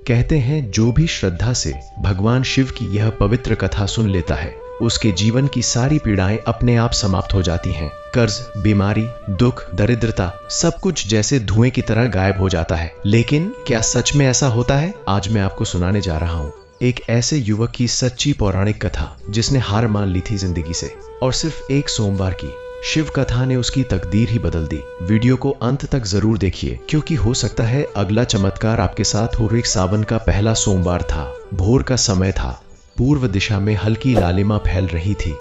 कहते हैं जो भी श्रद्धा से भगवान शिव की यह पवित्र कथा सुन लेता है, उसके जीवन की सारी पीड़ाएं अपने आप समाप्त हो जाती हैं। कर्ज, बीमारी, दुख, दरिद्रता सब कुछ जैसे धुएं की तरह गायब हो जाता है। लेकिन क्या सच में ऐसा होता है? आज मैं आपको सुनाने जा रहा हूँ एक ऐसे युवक की सच्ची पौराणिक कथा जिसने हार मान ली थी जिंदगी से, और सिर्फ एक सोमवार की शिव कथा ने उसकी तकदीर ही बदल दी। वीडियो को अंत तक जरूर देखिए, क्योंकि हो सकता है अगला चमत्कार आपके साथ हो। एक सावन का पहला सोमवार था। भोर का समय था। पूर्व दिशा में हल्की लालिमा फैल रही थी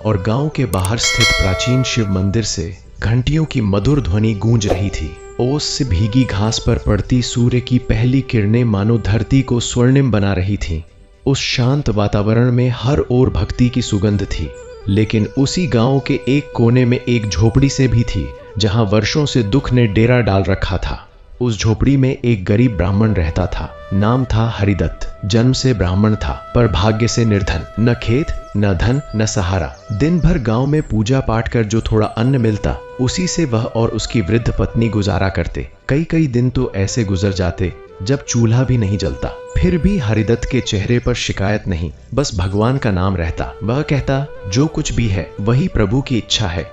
और गांव के बाहर स्थित प्राचीन शिव मंदिर से घंटियों की मधुर ध्वनि गूंज रही थी। ओस से भीगी घास पर पड़ती सूर्य की पहली किरणें मानो धरती को स्वर्णिम बना रही थीं। उस शांत वातावरण में हर ओर भक्ति की सुगंध थी। लेकिन उसी गांव के एक कोने में एक झोपड़ी से भी थी, जहां वर्षों से दुख ने डेरा डाल रखा था। उस झोपड़ी में एक गरीब ब्राह्मण रहता था। नाम था हरिदत्त। जन्म से ब्राह्मण था, पर भाग्य से निर्धन। न खेत, न धन, न सहारा। दिन भर गांव में पूजा पाठ कर जो थोड़ा अन्न मिलता, उसी से वह और उसकी वृद्ध पत्नी गुजारा करते। कई कई दिन तो ऐसे गुजर जाते जब चूल्हा भी नहीं जलता। फिर भी हरिदत्त के चेहरे पर शिकायत नहीं, बस भगवान का नाम रहता। वह कहता, जो कुछ भी है वही प्रभु की इच्छा है।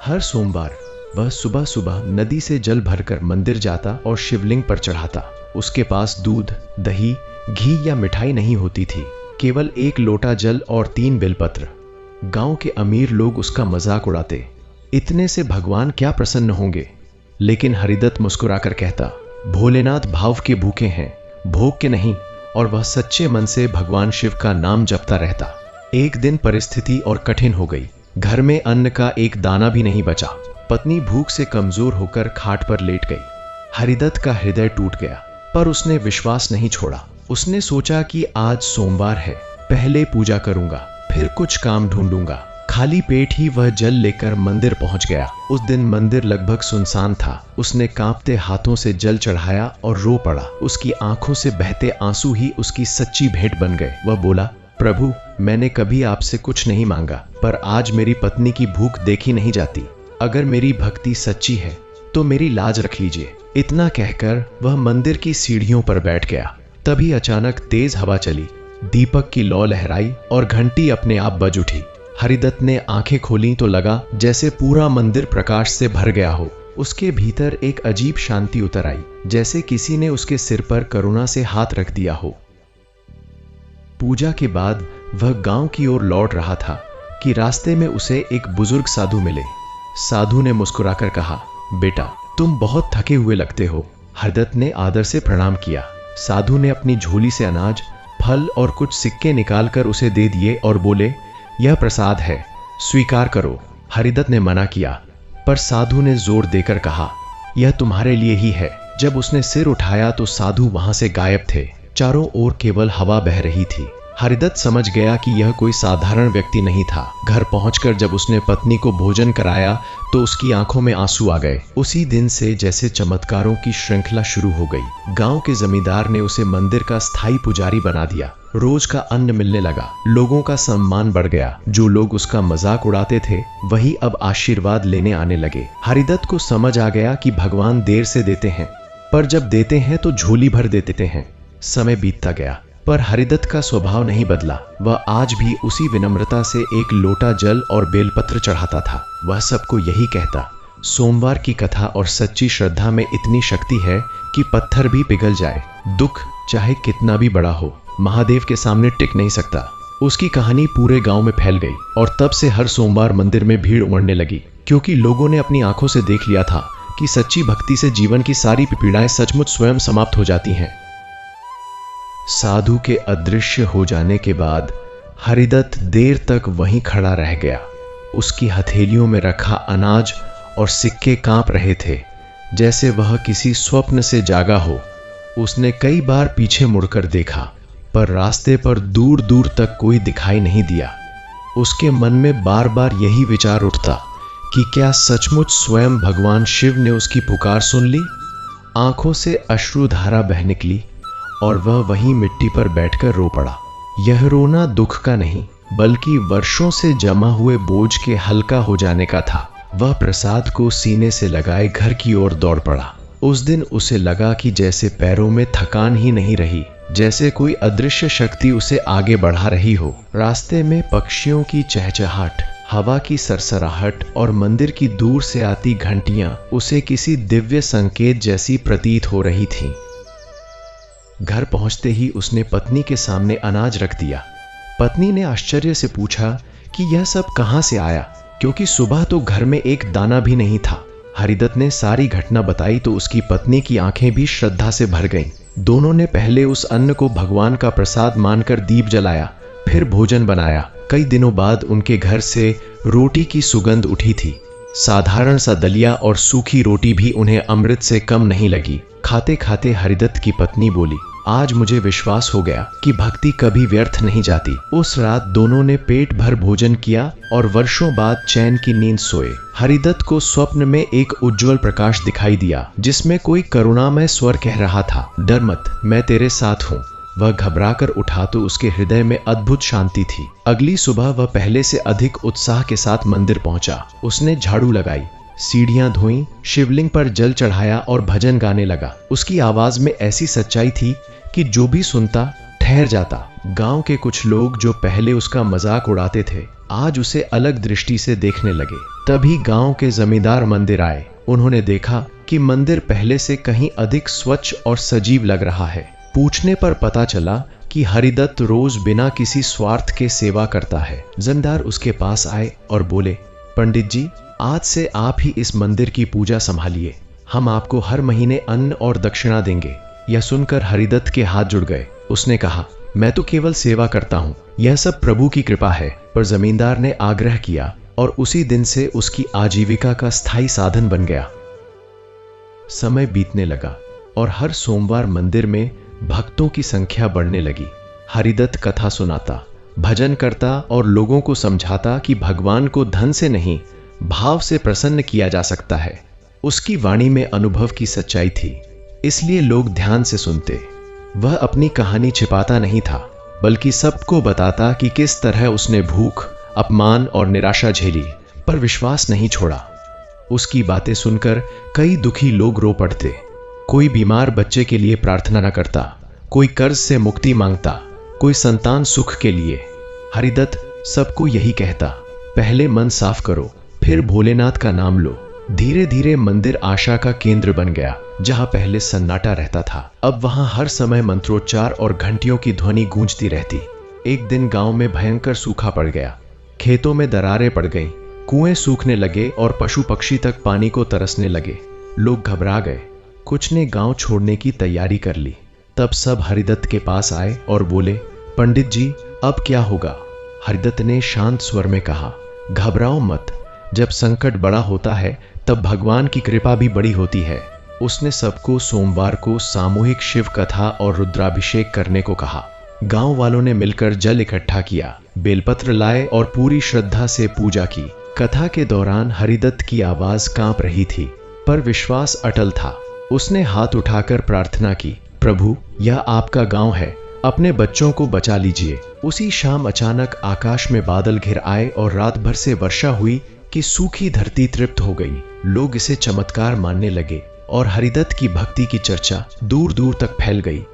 हर सोमवार वह सुबह सुबह नदी से जल भरकर मंदिर जाता और शिवलिंग पर चढ़ाता। उसके पास दूध, दही, घी या मिठाई नहीं होती थी, केवल एक लोटा जल और 3 बेलपत्र। गांव के अमीर लोग उसका मजाक उड़ाते, इतने से भगवान क्या प्रसन्न होंगे। लेकिन हरिदत्त मुस्कुराकर कहता, भोलेनाथ भाव के भूखे हैं, भोग के नहीं। और वह सच्चे मन से भगवान शिव का नाम जपता रहता। एक दिन परिस्थिति और कठिन हो गई। घर में अन्न का एक दाना भी नहीं बचा। पत्नी भूख से कमजोर होकर खाट पर लेट गई। हरिदत्त का हृदय टूट गया, पर उसने विश्वास नहीं छोड़ा। उसने सोचा कि आज सोमवार है, पहले पूजा करूंगा, फिर कुछ काम ढूंढूंगा। खाली पेट ही वह जल लेकर मंदिर पहुंच गया। उस दिन मंदिर लगभग सुनसान था। उसने कांपते हाथों से जल चढ़ाया और रो पड़ा। उसकी आंखों से बहते आंसू ही उसकी सच्ची भेंट बन गए। वह बोला, प्रभु, मैंने कभी आपसे कुछ नहीं मांगा, पर आज मेरी पत्नी की भूख देखी नहीं जाती। अगर मेरी भक्ति सच्ची है तो मेरी लाज रख लीजिए। इतना कहकर वह मंदिर की सीढ़ियों पर बैठ गया। तभी अचानक तेज हवा चली, दीपक की लौ लहराई और घंटी अपने आप बज उठी। हरिदत्त ने आंखें खोली तो लगा जैसे पूरा मंदिर प्रकाश से भर गया हो। उसके भीतर एक अजीब शांति उतर आई, जैसे किसी ने उसके सिर पर करुणा से हाथ रख दिया हो। पूजा के बाद वह गांव की ओर लौट रहा था कि रास्ते में उसे एक बुजुर्ग साधु मिले। साधु ने मुस्कुराकर कहा, बेटा, तुम बहुत थके हुए लगते हो। हरिदत्त ने आदर से प्रणाम किया। साधु ने अपनी झोली से अनाज, फल और कुछ सिक्के निकालकर उसे दे दिए और बोले, यह प्रसाद है, स्वीकार करो। हरिदत्त ने मना किया, पर साधु ने जोर देकर कहा, यह तुम्हारे लिए ही है। जब उसने सिर उठाया तो साधु वहां से गायब थे। चारों ओर केवल हवा बह रही थी। हरिदत्त समझ गया कि यह कोई साधारण व्यक्ति नहीं था। घर पहुंचकर जब उसने पत्नी को भोजन कराया तो उसकी आंखों में आंसू आ गए। उसी दिन से जैसे चमत्कारों की श्रृंखला शुरू हो गई। गांव के जमींदार ने उसे मंदिर का स्थायी पुजारी बना दिया। रोज का अन्न मिलने लगा। लोगों का सम्मान बढ़ गया। जो लोग उसका मजाक उड़ाते थे, वही अब आशीर्वाद लेने आने लगे। हरिदत्त को समझ आ गया कि भगवान देर से देते हैं, पर जब देते हैं तो झोली भर देते हैं। समय बीतता गया, पर हरिदत्त का स्वभाव नहीं बदला। वह आज भी उसी विनम्रता से एक लोटा जल और बेलपत्र चढ़ाता था। वह सबको यही कहता, सोमवार की कथा और सच्ची श्रद्धा में इतनी शक्ति है कि पत्थर भी पिघल जाए। दुख चाहे कितना भी बड़ा हो, महादेव के सामने टिक नहीं सकता। उसकी कहानी पूरे गांव में फैल गई और तब से हर सोमवार मंदिर में भीड़ उमड़ने लगी, क्योंकि लोगों ने अपनी आंखों से देख लिया था कि सच्ची भक्ति से जीवन की सारी पीड़ाएं सचमुच स्वयं समाप्त हो जाती हैं। साधु के अदृश्य हो जाने के बाद हरिदत्त देर तक वहीं खड़ा रह गया। उसकी हथेलियों में रखा अनाज और सिक्के कांप रहे थे, जैसे वह किसी स्वप्न से जागा हो। उसने कई बार पीछे मुड़कर देखा, पर रास्ते पर दूर दूर तक कोई दिखाई नहीं दिया। उसके मन में बार बार यही विचार उठता कि क्या सचमुच स्वयं भगवान शिव ने उसकी पुकार सुन ली। आंखों से अश्रुधारा बह निकली और वह वहीं मिट्टी पर बैठकर रो पड़ा। यह रोना दुख का नहीं, बल्कि वर्षों से जमा हुए बोझ के हल्का हो जाने का था। वह प्रसाद को सीने से लगाए घर की ओर दौड़ पड़ा। उस दिन उसे लगा कि जैसे पैरों में थकान ही नहीं रही, जैसे कोई अदृश्य शक्ति उसे आगे बढ़ा रही हो। रास्ते में पक्षियों की चहचहाट, हवा की सरसराहट और मंदिर की दूर से आती घंटियां उसे किसी दिव्य संकेत जैसी प्रतीत हो रही थीं। घर पहुंचते ही उसने पत्नी के सामने अनाज रख दिया। पत्नी ने आश्चर्य से पूछा कि यह सब कहां से आया, क्योंकि सुबह तो घर में एक दाना भी नहीं था। हरिदत्त ने सारी घटना बताई तो उसकी पत्नी की आंखें भी श्रद्धा से भर गईं। दोनों ने पहले उस अन्न को भगवान का प्रसाद मानकर दीप जलाया, फिर भोजन बनाया। कई दिनों बाद उनके घर से रोटी की सुगंध उठी थी। साधारण सा दलिया और सूखी रोटी भी उन्हें अमृत से कम नहीं लगी। खाते खाते हरिदत्त की पत्नी बोली, आज मुझे विश्वास हो गया कि भक्ति कभी व्यर्थ नहीं जाती। उस रात दोनों ने पेट भर भोजन किया और वर्षों बाद चैन की नींद सोए। हरिदत्त को स्वप्न में एक उज्जवल प्रकाश दिखाई दिया, जिसमें कोई करुणामय स्वर कह रहा था, डर मत, मैं तेरे साथ हूँ। वह घबराकर उठा तो उसके हृदय में अद्भुत शांति थी। अगली सुबह वह पहले से अधिक उत्साह के साथ मंदिर पहुंचा। उसने झाड़ू लगाई, सीढ़ियां धोईं, शिवलिंग पर जल चढ़ाया और भजन गाने लगा। उसकी आवाज में ऐसी सच्चाई थी कि जो भी सुनता ठहर जाता। गांव के कुछ लोग जो पहले उसका मजाक उड़ाते थे, आज उसे अलग दृष्टि से देखने लगे। तभी गांव के जमींदार मंदिर आए। उन्होंने देखा कि मंदिर पहले से कहीं अधिक स्वच्छ और सजीव लग रहा है। पूछने पर पता चला कि हरिदत्त रोज बिना किसी स्वार्थ के सेवा करता है। जमींदार उसके पास आए और बोले, पंडित जी, आज से आप ही इस मंदिर की पूजा संभालिए। हम आपको हर महीने अन्न और दक्षिणा देंगे। यह सुनकर हरिदत्त के हाथ जुड़ गए। उसने कहा, मैं तो केवल सेवा करता हूँ, यह सब प्रभु की कृपा है। पर जमींदार ने आग्रह किया और उसी दिन से उसकी आजीविका का स्थायी साधन बन गया। समय बीतने लगा और हर सोमवार मंदिर में भक्तों की संख्या बढ़ने लगी। हरिदत्त कथा सुनाता, भजन करता और लोगों को समझाता कि भगवान को धन से नहीं, भाव से प्रसन्न किया जा सकता है। उसकी वाणी में अनुभव की सच्चाई थी, इसलिए लोग ध्यान से सुनते। वह अपनी कहानी छिपाता नहीं था, बल्कि सबको बताता कि किस तरह उसने भूख, अपमान और निराशा झेली, पर विश्वास नहीं छोड़ा। उसकी बातें सुनकर कई दुखी लोग रो पड़ते। कोई बीमार बच्चे के लिए प्रार्थना न करता, कोई कर्ज से मुक्ति मांगता, कोई संतान सुख के लिए। हरिदत्त सबको यही कहता, पहले मन साफ करो, फिर भोलेनाथ का नाम लो। धीरे धीरे मंदिर आशा का केंद्र बन गया। जहां पहले सन्नाटा रहता था, अब वहां हर समय मंत्रोच्चार और घंटियों की ध्वनि गूंजती रहती। एक दिन गांव में भयंकर सूखा पड़ गया। खेतों में दरारें पड़ गईं, कुएं सूखने लगे और पशु पक्षी तक पानी को तरसने लगे। लोग घबरा गए। कुछ ने गांव छोड़ने की तैयारी कर ली। तब सब हरिदत्त के पास आए और बोले, पंडित जी, अब क्या होगा? हरिदत्त ने शांत स्वर में कहा, घबराओ मत, जब संकट बड़ा होता है तब भगवान की कृपा भी बड़ी होती है। उसने सबको सोमवार को सामूहिक शिव कथा और रुद्राभिषेक करने को कहा। गांव वालों ने मिलकर जल इकट्ठा किया, बेलपत्र लाए और पूरी श्रद्धा से पूजा की। कथा के दौरान हरिदत्त की आवाज कांप रही थी, पर विश्वास अटल था। उसने हाथ उठाकर प्रार्थना की, प्रभु, यह आपका गांव है, अपने बच्चों को बचा लीजिए। उसी शाम अचानक आकाश में बादल घिर आए और रात भर से वर्षा हुई कि सूखी धरती तृप्त हो गई। लोग इसे चमत्कार मानने लगे और हरिदत्त की भक्ति की चर्चा दूर दूर तक फैल गई।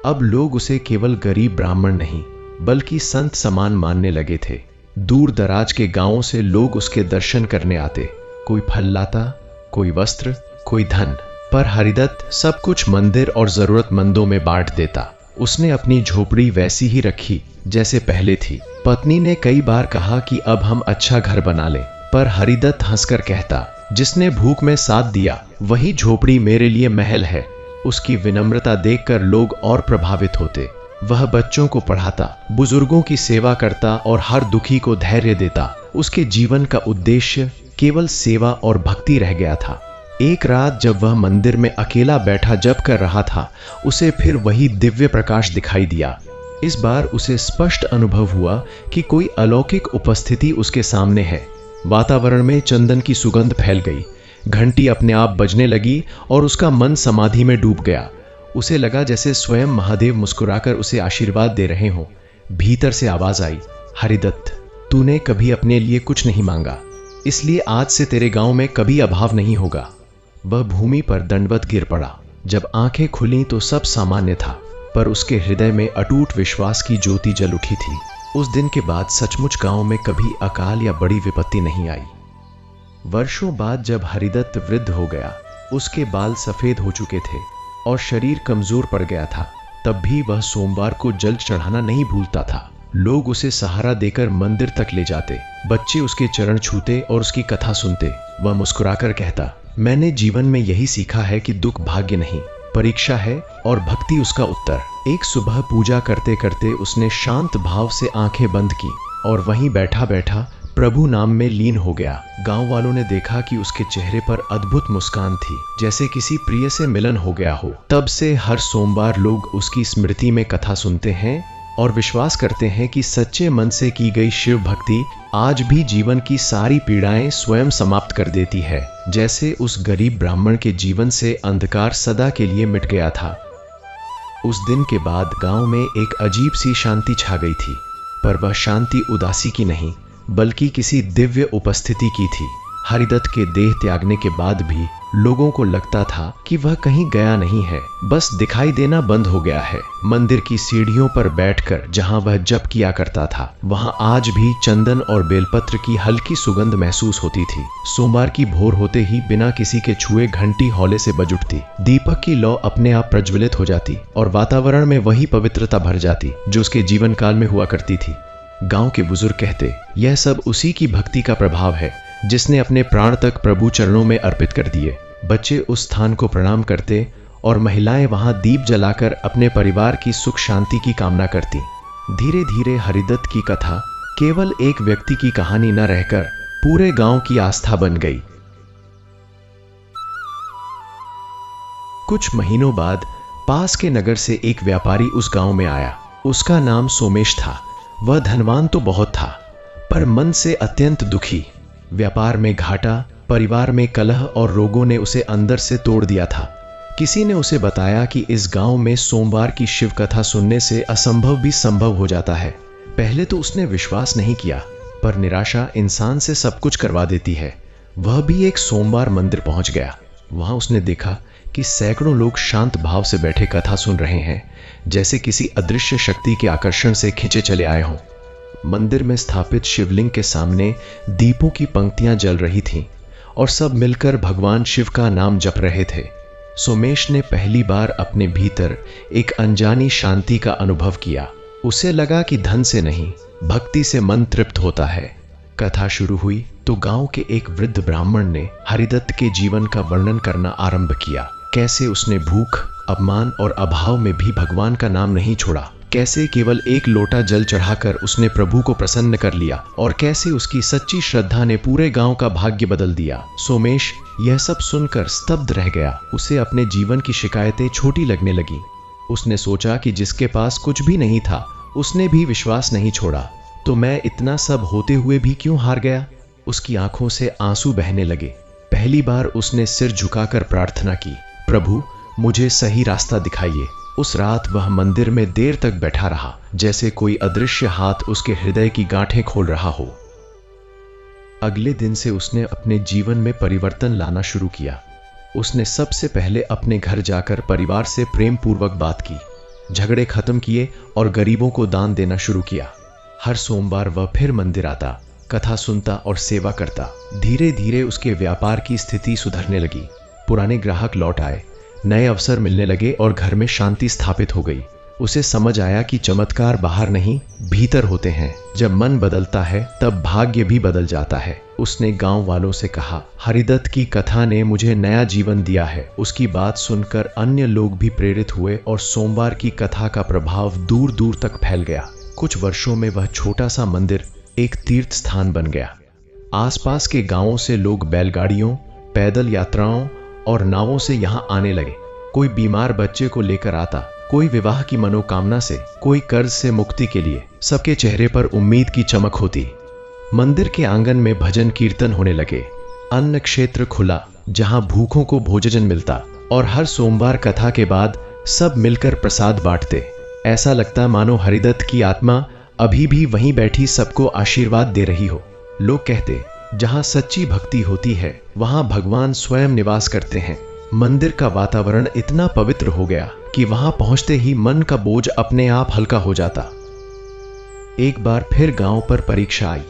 अब लोग उसे केवल गरीब ब्राह्मण नहीं, बल्कि संत समान मानने लगे थे। दूर दराज के गांवों से लोग उसके दर्शन करने आते। कोई फल लाता, कोई वस्त्र, कोई धन, पर हरिदत्त सब कुछ मंदिर और जरूरतमंदों में बांट देता। उसने अपनी झोपड़ी वैसी ही रखी जैसे पहले थी। पत्नी ने कई बार कहा कि अब हम अच्छा घर बना लें, पर हरिदत्त हंसकर कहता, जिसने भूख में साथ दिया वही झोपड़ी मेरे लिए महल है। उसकी विनम्रता देखकर लोग और प्रभावित होते। वह बच्चों को पढ़ाता, बुजुर्गों की सेवा करता और हर दुखी को धैर्य देता। उसके जीवन का उद्देश्य केवल सेवा और भक्ति रह गया था। एक रात जब वह मंदिर में अकेला बैठा जप कर रहा था, उसे फिर वही दिव्य प्रकाश दिखाई दिया। इस बार उसे स्पष्ट अनुभव हुआ कि कोई अलौकिक उपस्थिति उसके सामने है। वातावरण में चंदन की सुगंध फैल गई, घंटी अपने आप बजने लगी और उसका मन समाधि में डूब गया। उसे लगा जैसे स्वयं महादेव मुस्कुराकर उसे आशीर्वाद दे रहे हों। भीतर से आवाज आई, हरिदत्त, तूने कभी अपने लिए कुछ नहीं मांगा, इसलिए आज से तेरे गांव में कभी अभाव नहीं होगा। वह भूमि पर दंडवत गिर पड़ा। जब आंखें खुली तो सब सामान्य था, पर उसके हृदय में अटूट विश्वास की ज्योति जल उठी थी। उस दिन के बाद सचमुच गांव में कभी अकाल या बड़ी विपत्ति नहीं आई। वर्षों बाद जब हरिदत्त वृद्ध हो गया, उसके बाल सफेद हो चुके थे और शरीर कमजोर पड़ गया था, तब भी वह सोमवार को जल चढ़ाना नहीं भूलता था। लोग उसे सहारा देकर मंदिर तक ले जाते, बच्चे उसके चरण छूते और उसकी कथा सुनते। वह मुस्कुराकर कहता, मैंने जीवन में यही सीखा है कि दुख भाग्य नहीं, परीक्षा है और भक्ति उसका उत्तर। एक सुबह पूजा करते करते उसने शांत भाव से आंखें बंद की और वहीं बैठा बैठा प्रभु नाम में लीन हो गया। गांव वालों ने देखा कि उसके चेहरे पर अद्भुत मुस्कान थी, जैसे किसी प्रिय से मिलन हो गया हो। तब से हर सोमवार लोग उसकी स्मृति में कथा सुनते हैं और विश्वास करते हैं कि सच्चे मन से की गई शिव भक्ति आज भी जीवन की सारी पीड़ाएं स्वयं समाप्त कर देती है, जैसे उस गरीब ब्राह्मण के जीवन से अंधकार सदा के लिए मिट गया था। उस दिन के बाद गांव में एक अजीब सी शांति छा गई थी, पर वह शांति उदासी की नहीं बल्कि किसी दिव्य उपस्थिति की थी। हरिदत्त के देह त्यागने के बाद भी लोगों को लगता था कि वह कहीं गया नहीं है, बस दिखाई देना बंद हो गया है। मंदिर की सीढ़ियों पर बैठकर जहां वह जप किया करता था, वहां आज भी चंदन और बेलपत्र की हल्की सुगंध महसूस होती थी। सोमवार की भोर होते ही बिना किसी के छुए घंटी हौले से बज उठती, दीपक की लौ अपने आप प्रज्वलित हो जाती और वातावरण में वही पवित्रता भर जाती जो उसके जीवन काल में हुआ करती थी। गांव के बुजुर्ग कहते, यह सब उसी की भक्ति का प्रभाव है जिसने अपने प्राण तक प्रभु चरणों में अर्पित कर दिए। बच्चे उस स्थान को प्रणाम करते और महिलाएं वहां दीप जलाकर अपने परिवार की सुख शांति की कामना करती। धीरे धीरे हरिदत्त की कथा केवल एक व्यक्ति की कहानी न रहकर पूरे गांव की आस्था बन गई। कुछ महीनों बाद पास के नगर से एक व्यापारी उस गांव में आया। उसका नाम सोमेश था। वह धनवान तो बहुत था, पर मन से अत्यंत दुखी। व्यापार में घाटा, परिवार में कलह और रोगों ने उसे अंदर से तोड़ दिया था। किसी ने उसे बताया कि इस गांव में सोमवार की शिव कथा सुनने से असंभव भी संभव हो जाता है। पहले तो उसने विश्वास नहीं किया, पर निराशा इंसान से सब कुछ करवा देती है। वह भी एक सोमवार मंदिर पहुंच गया। वहां उसने देखा कि सैकड़ों लोग शांत भाव से बैठे कथा सुन रहे हैं, जैसे किसी अदृश्य शक्ति के आकर्षण से खींचे चले आए हों। मंदिर में स्थापित शिवलिंग के सामने दीपों की पंक्तियां जल रही थीं और सब मिलकर भगवान शिव का नाम जप रहे थे। सोमेश ने पहली बार अपने भीतर एक अनजानी शांति का अनुभव किया। उसे लगा कि धन से नहीं, भक्ति से मन तृप्त होता है। कथा शुरू हुई तो गांव के एक वृद्ध ब्राह्मण ने हरिदत्त के जीवन का वर्णन करना आरंभ किया। कैसे उसने भूख, अपमान और अभाव में भी भगवान का नाम नहीं छोड़ा, कैसे केवल एक लोटा जल चढ़ाकर उसने प्रभु को प्रसन्न कर लिया और कैसे उसकी सच्ची श्रद्धा ने पूरे गांव का भाग्य बदल दिया। सोमेश यह सब सुनकर स्तब्ध रह गया। उसे अपने जीवन की शिकायतें छोटी लगने लगी। उसने सोचा कि जिसके पास कुछ भी नहीं था उसने भी विश्वास नहीं छोड़ा, तो मैं इतना सब होते हुए भी क्यों हार गया। उसकी आंखों से आंसू बहने लगे। पहली बार उसने सिर झुकाकर प्रार्थना की, प्रभु मुझे सही रास्ता दिखाइए। उस रात वह मंदिर में देर तक बैठा रहा, जैसे कोई अदृश्य हाथ उसके हृदय की गांठें खोल रहा हो। अगले दिन से उसने अपने जीवन में परिवर्तन लाना शुरू किया। उसने सबसे पहले अपने घर जाकर परिवार से प्रेम पूर्वक बात की, झगड़े खत्म किए और गरीबों को दान देना शुरू किया। हर सोमवार वह फिर मंदिर आता, कथा सुनता और सेवा करता। धीरे धीरे उसके व्यापार की स्थिति सुधरने लगी। पुराने ग्राहक लौट आए, नए अवसर मिलने लगे और घर में शांति स्थापित हो गई। उसे समझ आया कि चमत्कार बाहर नहीं, भीतर होते हैं। जब मन बदलता है तब भाग्य भी बदल जाता है। उसने गांव वालों से कहा, हरिदत्त की कथा ने मुझे नया जीवन दिया है। उसकी बात सुनकर अन्य लोग भी प्रेरित हुए और सोमवार की कथा का प्रभाव दूर दूर तक फैल गया। कुछ वर्षों में वह छोटा सा मंदिर एक तीर्थ स्थान बन गया। आसपास के गांवों से लोग बैलगाड़ियों, पैदल यात्राओं और नावों से यहां आने लगे। कोई बीमार बच्चे को लेकर आता, कोई विवाह की मनोकामना से, कोई कर्ज से मुक्ति के लिए। सबके चेहरे पर उम्मीद की चमक होती। मंदिर के आंगन में भजन कीर्तन होने लगे। अन्न क्षेत्र खुला जहां भूखों को भोजन मिलता और हर सोमवार कथा के बाद सब मिलकर प्रसाद बांटते। ऐसा लगता मानो हरिदत्त की आत्मा अभी भी वहीं बैठी सबको आशीर्वाद दे रही हो। लोग कहते, जहाँ सच्ची भक्ति होती है वहाँ भगवान स्वयं निवास करते हैं। मंदिर का वातावरण इतना पवित्र हो गया कि वहां पहुंचते ही मन का बोझ अपने आप हल्का हो जाता। एक बार फिर गांव पर परीक्षा आई।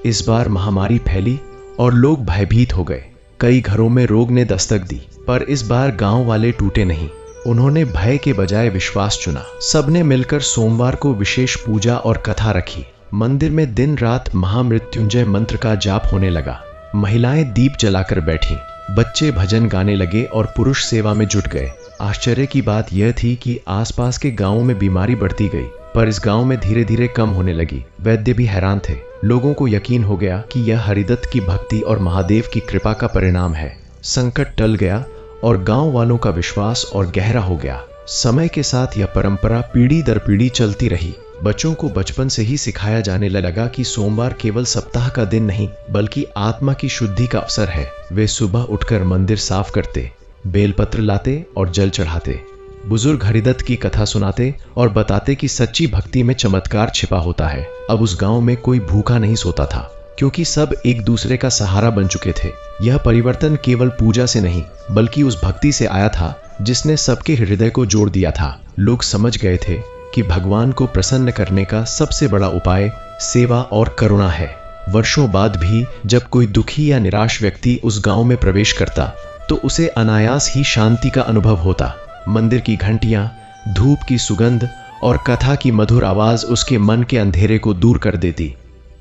इस बार महामारी फैली और लोग भयभीत हो गए। कई घरों में रोग ने दस्तक दी, पर इस बार गांव वाले टूटे नहीं। उन्होंने भय के बजाय विश्वास चुना। सबने मिलकर सोमवार को विशेष पूजा और कथा रखी। मंदिर में दिन रात महामृत्युंजय मंत्र का जाप होने लगा। महिलाएं दीप जलाकर बैठी, बच्चे भजन गाने लगे और पुरुष सेवा में जुट गए। आश्चर्य की बात यह थी कि आसपास के गांवों में बीमारी बढ़ती गई, पर इस गांव में धीरे धीरे कम होने लगी। वैद्य भी हैरान थे। लोगों को यकीन हो गया कि यह हरिदत्त की भक्ति और महादेव की कृपा का परिणाम है। संकट टल गया और गांव वालों का विश्वास और गहरा हो गया। समय के साथ यह परंपरा पीढ़ी दर पीढ़ी चलती रही। बच्चों को बचपन से ही सिखाया जाने लगा कि सोमवार केवल सप्ताह का दिन नहीं बल्कि आत्मा की शुद्धि का अवसर है। वे सुबह उठकर मंदिर साफ करते, बेलपत्र लाते और जल चढ़ाते। बुजुर्ग हरिदत्त की कथा सुनाते और बताते कि सच्ची भक्ति में चमत्कार छिपा होता है। अब उस गांव में कोई भूखा नहीं सोता था, क्योंकि सब एक दूसरे का सहारा बन चुके थे। यह परिवर्तन केवल पूजा से नहीं बल्कि उस भक्ति से आया था जिसने सबके हृदय को जोड़ दिया था। लोग समझ गए थे कि भगवान को प्रसन्न करने का सबसे बड़ा उपाय सेवा और करुणा है। वर्षों बाद भी जब कोई दुखी या निराश व्यक्ति उस गांव में प्रवेश करता तो उसे अनायास ही शांति का अनुभव होता। मंदिर की घंटियां, धूप की सुगंध और कथा की मधुर आवाज उसके मन के अंधेरे को दूर कर देती।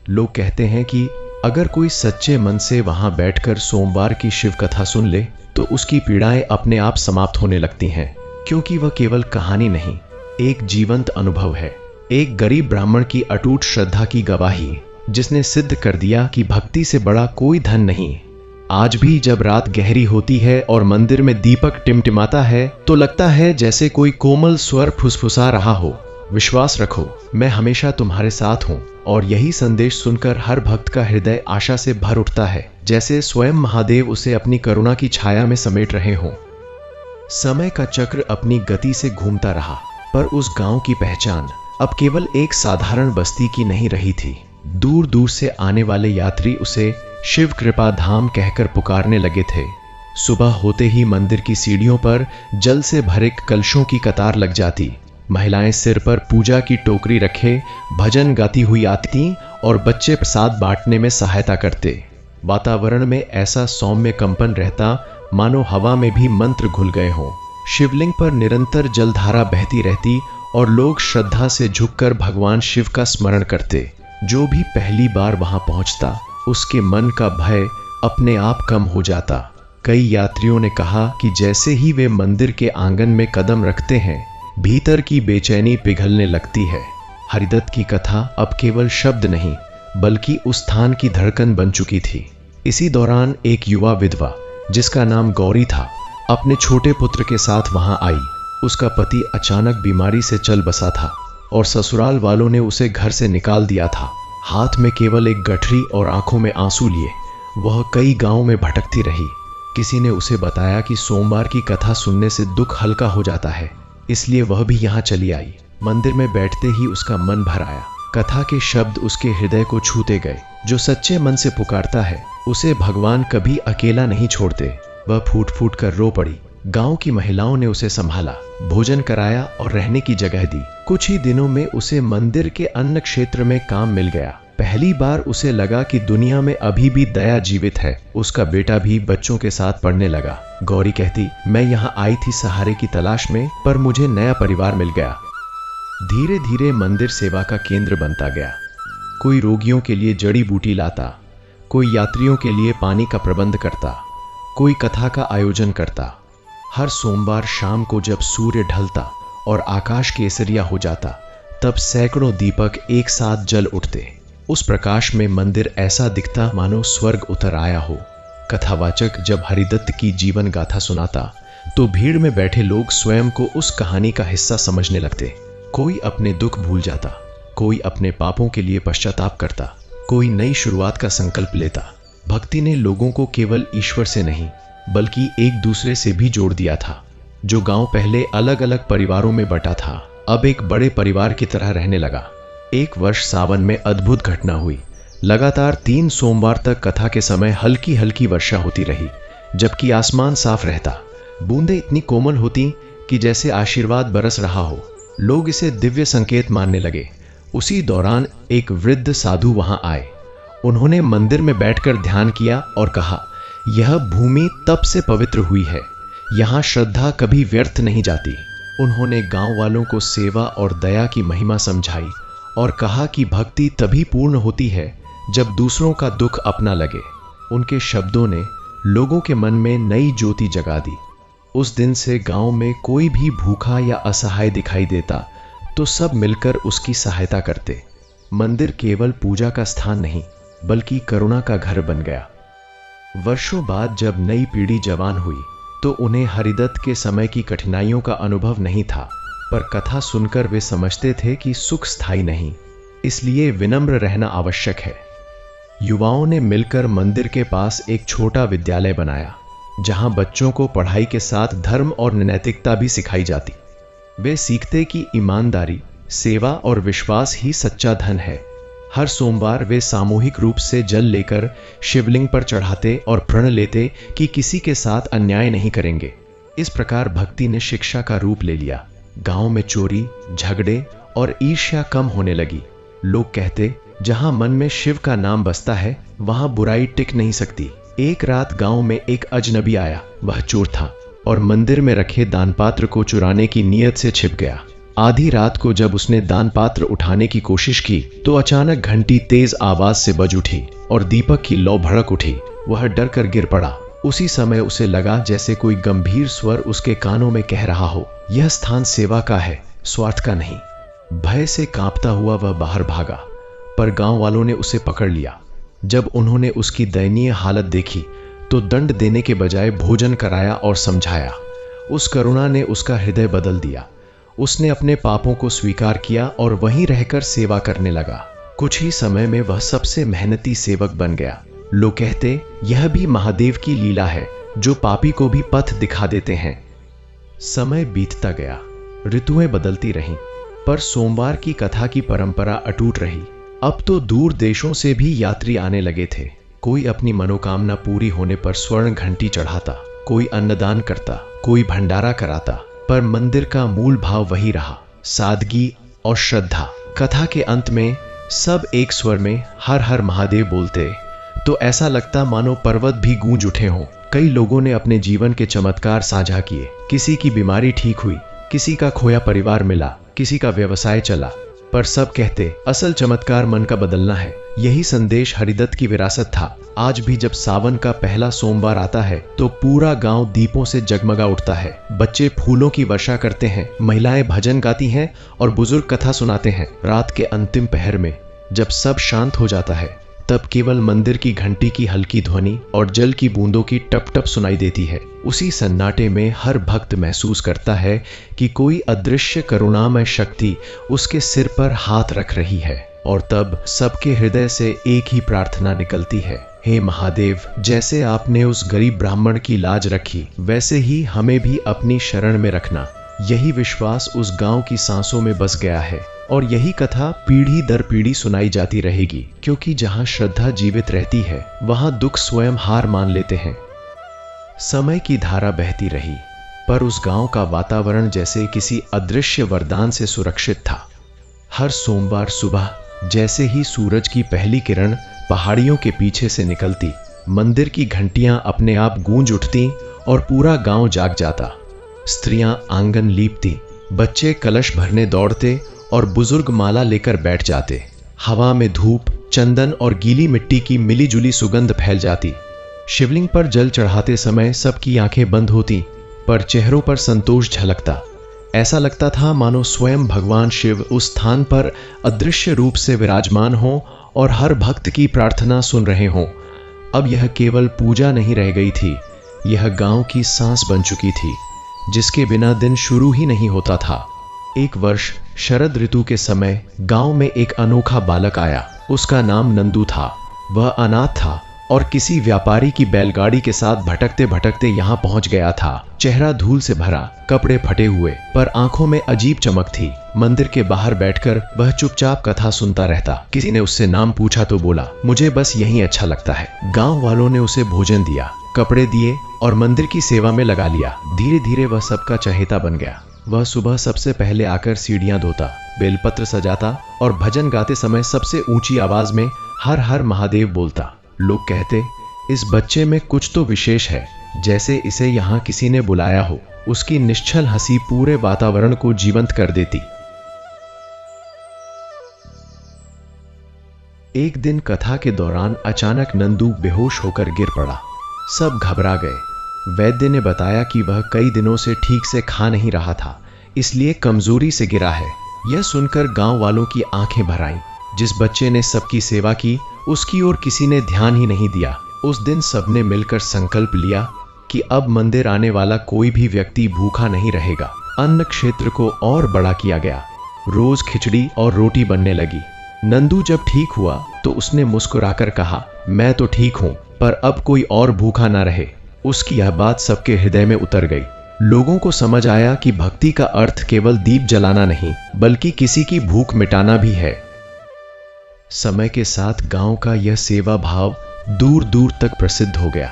लोग कहते हैं कि अगर कोई सच्चे मन से वहां बैठकर सोमवार की शिव कथा सुन ले तो उसकी पीड़ाएं अपने आप समाप्त होने लगती हैं, क्योंकि वह केवल कहानी नहीं, एक जीवंत अनुभव है। एक गरीब ब्राह्मण की अटूट श्रद्धा की गवाही, जिसने सिद्ध कर दिया कि भक्ति से बड़ा कोई धन नहीं। आज भी जब रात गहरी होती है और मंदिर में दीपक टिमटिमाता है तो लगता है जैसे कोई कोमल स्वर फुसफुसा रहा हो, विश्वास रखो, मैं हमेशा तुम्हारे साथ हूं। और यही संदेश सुनकर हर भक्त का हृदय आशा से भर उठता है, जैसे स्वयं महादेव उसे अपनी करुणा की छाया में समेट रहे हों। समय का चक्र अपनी गति से घूमता रहा, पर उस गांव की पहचान अब केवल एक साधारण बस्ती की नहीं रही थी। दूर दूर से आने वाले यात्री उसे शिव कृपा धाम कहकर पुकारने लगे थे। सुबह होते ही मंदिर की सीढ़ियों पर जल से भरे कलशों की कतार लग जाती। महिलाएं सिर पर पूजा की टोकरी रखे भजन गाती हुई आती और बच्चे प्रसाद बांटने में सहायता करते। वातावरण में ऐसा सौम्य कंपन रहता मानो हवा में भी मंत्र घुल गए हों। शिवलिंग पर निरंतर जलधारा बहती रहती और लोग श्रद्धा से झुककर भगवान शिव का स्मरण करते। जो भी पहली बार वहां पहुंचता उसके मन का भय अपने आप कम हो जाता। कई यात्रियों ने कहा कि जैसे ही वे मंदिर के आंगन में कदम रखते हैं, भीतर की बेचैनी पिघलने लगती है। हरिदत्त की कथा अब केवल शब्द नहीं बल्कि उस स्थान की धड़कन बन चुकी थी। इसी दौरान एक युवा विधवा जिसका नाम गौरी था, अपने छोटे पुत्र के साथ वहां आई। उसका पति अचानक बीमारी से चल बसा था और ससुराल वालों ने उसे घर से निकाल दिया था। हाथ में केवल एक गठरी और आंखों में आंसू लिए वह कई गांवों में भटकती रही। किसी ने उसे बताया कि सोमवार की कथा सुनने से दुख हल्का हो जाता है, इसलिए वह भी यहाँ चली आई। मंदिर में बैठते ही उसका मन भर आया। कथा के शब्द उसके हृदय को छूते गए। जो सच्चे मन से पुकारता है उसे भगवान कभी अकेला नहीं छोड़ते। वह फूट फूट कर रो पड़ी। गांव की महिलाओं ने उसे संभाला, भोजन कराया और रहने की जगह दी। कुछ ही दिनों में उसे मंदिर के अन्न क्षेत्र में काम मिल गया। पहली बार उसे लगा कि दुनिया में अभी भी दया जीवित है। उसका बेटा भी बच्चों के साथ पढ़ने लगा। गौरी कहती, मैं यहाँ आई थी सहारे की तलाश में, पर मुझे नया परिवार मिल गया। धीरे धीरे मंदिर सेवा का केंद्र बनता गया। कोई रोगियों के लिए जड़ी बूटी लाता, कोई यात्रियों के लिए पानी का प्रबंध करता, कोई कथा का आयोजन करता। हर सोमवार शाम को जब सूर्य ढलता और आकाश केसरिया हो जाता, तब सैकड़ों दीपक एक साथ जल उठते। उस प्रकाश में मंदिर ऐसा दिखता मानो स्वर्ग उतर आया हो। कथावाचक जब हरिदत्त की जीवन गाथा सुनाता तो भीड़ में बैठे लोग स्वयं को उस कहानी का हिस्सा समझने लगते। कोई अपने दुख भूल जाता, कोई अपने पापों के लिए पश्चाताप करता, कोई नई शुरुआत का संकल्प लेता। भक्ति ने लोगों को केवल ईश्वर से नहीं बल्कि एक दूसरे से भी जोड़ दिया था। जो गांव पहले अलग अलग परिवारों में बटा था, अब एक बड़े परिवार की तरह रहने लगा। एक वर्ष सावन में अद्भुत घटना हुई। लगातार 3 सोमवार तक कथा के समय हल्की हल्की वर्षा होती रही, जबकि आसमान साफ रहता। बूंदें इतनी कोमल होती कि जैसे आशीर्वाद बरस रहा हो। लोग इसे दिव्य संकेत मानने लगे। उसी दौरान एक वृद्ध साधु वहां आए। उन्होंने मंदिर में बैठकर ध्यान किया और कहा, यह भूमि तब से पवित्र हुई है, यहाँ श्रद्धा कभी व्यर्थ नहीं जाती। उन्होंने गांव वालों को सेवा और दया की महिमा समझाई और कहा कि भक्ति तभी पूर्ण होती है जब दूसरों का दुख अपना लगे। उनके शब्दों ने लोगों के मन में नई ज्योति जगा दी। उस दिन से गांव में कोई भी भूखा या असहाय दिखाई देता तो सब मिलकर उसकी सहायता करते। मंदिर केवल पूजा का स्थान नहीं, बल्कि करुणा का घर बन गया। वर्षों बाद जब नई पीढ़ी जवान हुई तो उन्हें हरिदत्त के समय की कठिनाइयों का अनुभव नहीं था, पर कथा सुनकर वे समझते थे कि सुख स्थायी नहीं, इसलिए विनम्र रहना आवश्यक है। युवाओं ने मिलकर मंदिर के पास एक छोटा विद्यालय बनाया, जहां बच्चों को पढ़ाई के साथ धर्म और नैतिकता भी सिखाई जाती। वे सीखते कि ईमानदारी, सेवा और विश्वास ही सच्चा धन है। हर सोमवार वे सामूहिक रूप से जल लेकर शिवलिंग पर चढ़ाते और प्रण लेते कि किसी के साथ अन्याय नहीं करेंगे। इस प्रकार भक्ति ने शिक्षा का रूप ले लिया। गांव में चोरी, झगड़े और ईर्ष्या कम होने लगी। लोग कहते, जहां मन में शिव का नाम बसता है वहां बुराई टिक नहीं सकती। एक रात गांव में एक अजनबी आया। वह चोर था और मंदिर में रखे दानपात्र को चुराने की नीयत से छिप गया। आधी रात को जब उसने दानपात्र उठाने की कोशिश की तो अचानक घंटी तेज आवाज से बज उठी और दीपक की लौ भड़क उठी। वह डर कर गिर पड़ा। उसी समय उसे लगा जैसे कोई गंभीर स्वर उसके कानों में कह रहा हो, यह स्थान सेवा का है, स्वार्थ का नहीं। भय से कांपता हुआ वह बाहर भागा, पर गांव वालों ने उसे पकड़ लिया। जब उन्होंने उसकी दयनीय हालत देखी तो दंड देने के बजाय भोजन कराया और समझाया। उस करुणा ने उसका हृदय बदल दिया। उसने अपने पापों को स्वीकार किया और वहीं रहकर सेवा करने लगा। कुछ ही समय में वह सबसे मेहनती सेवक बन गया। लोग कहते, यह भी महादेव की लीला है जो पापी को भी पथ दिखा देते हैं। समय बीतता गया, ऋतुएं बदलती रहीं, पर सोमवार की कथा की परंपरा अटूट रही। अब तो दूर देशों से भी यात्री आने लगे थे। कोई अपनी मनोकामना पूरी होने पर स्वर्ण घंटी चढ़ाता, कोई अन्नदान करता, कोई भंडारा कराता, पर मंदिर का मूल भाव वही रहा, सादगी और श्रद्धा। कथा के अंत में सब एक स्वर में हर हर महादेव बोलते तो ऐसा लगता मानो पर्वत भी गूंज उठे हों। कई लोगों ने अपने जीवन के चमत्कार साझा किए। किसी की बीमारी ठीक हुई, किसी का खोया परिवार मिला, किसी का व्यवसाय चला, पर सब कहते, असल चमत्कार मन का बदलना है। यही संदेश हरिदत्त की विरासत था। आज भी जब सावन का पहला सोमवार आता है तो पूरा गांव दीपों से जगमगा उठता है। बच्चे फूलों की वर्षा करते हैं, महिलाएं भजन गाती हैं और बुजुर्ग कथा सुनाते हैं। रात के अंतिम पहर में जब सब शांत हो जाता है तब केवल मंदिर की घंटी की हल्की ध्वनि और जल की बूंदों की टप टप सुनाई देती है। उसी सन्नाटे में हर भक्त महसूस करता है कि कोई अदृश्य करुणामय शक्ति उसके सिर पर हाथ रख रही है, और तब सबके हृदय से एक ही प्रार्थना निकलती है, हे महादेव, जैसे आपने उस गरीब ब्राह्मण की लाज रखी वैसे ही हमें भी अपनी शरण में रखना। यही विश्वास उस गांव की सांसों में बस गया है और यही कथा पीढ़ी दर पीढ़ी सुनाई जाती रहेगी, क्योंकि जहां श्रद्धा जीवित रहती है वहां दुख स्वयं हार मान लेते हैं। समय की धारा बहती रही, पर उस गांव का वातावरण जैसे किसी अदृश्य वरदान से सुरक्षित था। हर सोमवार सुबह जैसे ही सूरज की पहली किरण पहाड़ियों के पीछे से निकलती, मंदिर की घंटियां अपने आप गूंज उठती और पूरा गांव जाग जाता। स्त्रियां आंगन लीपती, बच्चे कलश भरने दौड़ते और बुजुर्ग माला लेकर बैठ जाते। हवा में धूप, चंदन और गीली मिट्टी की मिलीजुली सुगंध फैल जाती। शिवलिंग पर जल चढ़ाते समय सबकी आंखें बंद होती, पर चेहरों पर संतोष झलकता। ऐसा लगता था मानो स्वयं भगवान शिव उस स्थान पर अदृश्य रूप से विराजमान हों और हर भक्त की प्रार्थना सुन रहे हों। अब यह केवल पूजा नहीं रह गई थी, यह गांव की सांस बन चुकी थी, जिसके बिना दिन शुरू ही नहीं होता था। एक वर्ष शरद ऋतु के समय गांव में एक अनोखा बालक आया। उसका नाम नंदू था। वह अनाथ था और किसी व्यापारी की बैलगाड़ी के साथ भटकते भटकते यहाँ पहुंच गया था। चेहरा धूल से भरा, कपड़े फटे हुए, पर आंखों में अजीब चमक थी। मंदिर के बाहर बैठकर वह चुपचाप कथा सुनता रहता। किसी ने उससे नाम पूछा तो बोला, मुझे बस यही अच्छा लगता है। गांव वालों ने उसे भोजन दिया, कपड़े दिए और मंदिर की सेवा में लगा लिया। धीरे धीरे वह सबका चहेता बन गया। वह सुबह सबसे पहले आकर सीढ़ियां धोता, बेलपत्र सजाता और भजन गाते समय सबसे ऊंची आवाज में हर हर महादेव बोलता। लोग कहते, इस बच्चे में कुछ तो विशेष है, जैसे इसे यहाँ किसी ने बुलाया हो। उसकी निश्चल हंसी पूरे वातावरण को जीवंत कर देती। एक दिन कथा के दौरान अचानक नंदू बेहोश होकर गिर पड़ा। सब घबरा गए। वैद्य ने बताया कि वह कई दिनों से ठीक से खा नहीं रहा था, इसलिए कमजोरी से गिरा है। यह सुनकर गांव वालों की आंखें भर आईं। जिस बच्चे ने सबकी सेवा की, उसकी ओर किसी ने ध्यान ही नहीं दिया। उस दिन सबने मिलकर संकल्प लिया कि अब मंदिर आने वाला कोई भी व्यक्ति भूखा नहीं रहेगा। अन्न क्षेत्र को और बड़ा किया गया। रोज खिचड़ी और रोटी बनने लगी। नंदू जब ठीक हुआ तो उसने मुस्कुराकर कहा, मैं तो ठीक हूं, पर अब कोई और भूखा ना रहे। उसकी यह बात सबके हृदय में उतर गई। लोगों को समझ आया कि भक्ति का अर्थ केवल दीप जलाना नहीं, बल्कि किसी की भूख मिटाना भी है। समय के साथ गांव का यह सेवा भाव दूर दूर तक प्रसिद्ध हो गया।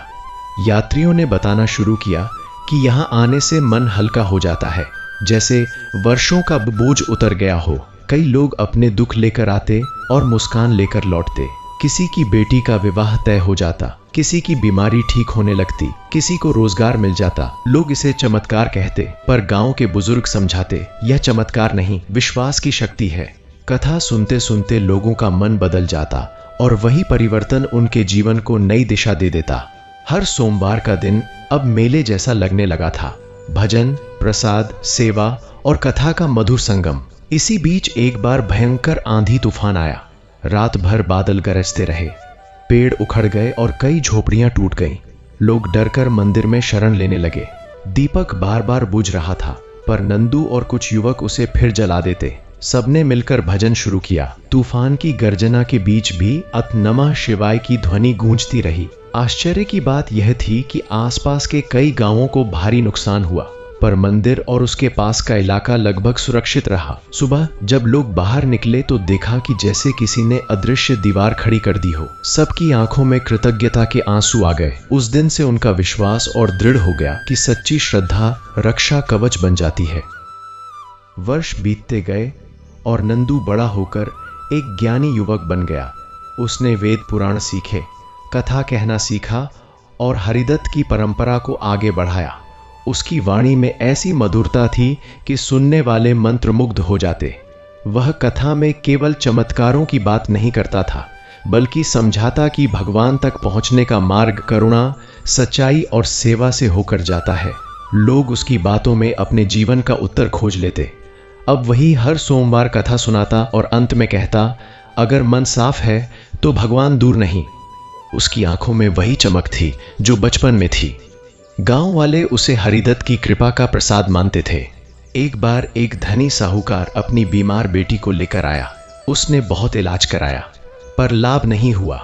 यात्रियों ने बताना शुरू किया कि यहां आने से मन हल्का हो जाता है, जैसे वर्षों का बोझ उतर गया हो। कई लोग अपने दुख लेकर आते और मुस्कान लेकर लौटते। किसी की बेटी का विवाह तय हो जाता, किसी की बीमारी ठीक होने लगती, किसी को रोजगार मिल जाता। लोग इसे चमत्कार कहते, पर गांव के बुजुर्ग समझाते, यह चमत्कार नहीं, विश्वास की शक्ति है। कथा सुनते सुनते लोगों का मन बदल जाता और वही परिवर्तन उनके जीवन को नई दिशा दे देता। हर सोमवार का दिन अब मेले जैसा लगने लगा था। भजन, प्रसाद, सेवा और कथा का मधुर संगम। इसी बीच एक बार भयंकर आंधी तूफान आया। रात भर बादल गरजते रहे, पेड़ उखड़ गए और कई झोपड़ियां टूट गईं। लोग डरकर मंदिर में शरण लेने लगे। दीपक बार बार बुझ रहा था, पर नंदू और कुछ युवक उसे फिर जला देते। सबने मिलकर भजन शुरू किया। तूफान की गर्जना के बीच भी अत नमः शिवाय की ध्वनि गूंजती रही। आश्चर्य की बात यह थी कि आसपास के कई गांवों को भारी नुकसान हुआ, पर मंदिर और उसके पास का इलाका लगभग सुरक्षित रहा। सुबह जब लोग बाहर निकले तो देखा कि जैसे किसी ने अदृश्य दीवार खड़ी कर दी हो। सबकी आंखों में कृतज्ञता के आंसू आ गए। उस दिन से उनका विश्वास और दृढ़ हो गया कि सच्ची श्रद्धा रक्षा कवच बन जाती है। वर्ष बीतते गए और नंदू बड़ा होकर एक ज्ञानी युवक बन गया। उसने वेद पुराण सीखे, कथा कहना सीखा और हरिदत्त की परंपरा को आगे बढ़ाया। उसकी वाणी में ऐसी मधुरता थी कि सुनने वाले मंत्रमुग्ध हो जाते। वह कथा में केवल चमत्कारों की बात नहीं करता था, बल्कि समझाता कि भगवान तक पहुंचने का मार्ग करुणा, सच्चाई और सेवा से होकर जाता है। लोग उसकी बातों में अपने जीवन का उत्तर खोज लेते। अब वही हर सोमवार कथा सुनाता और अंत में कहता, अगर मन साफ है तो भगवान दूर नहीं। उसकी आंखों में वही चमक थी जो बचपन में थी। गांव वाले उसे हरिदत्त की कृपा का प्रसाद मानते थे। एक बार एक धनी साहूकार अपनी बीमार बेटी को लेकर आया। उसने बहुत इलाज कराया, पर लाभ नहीं हुआ।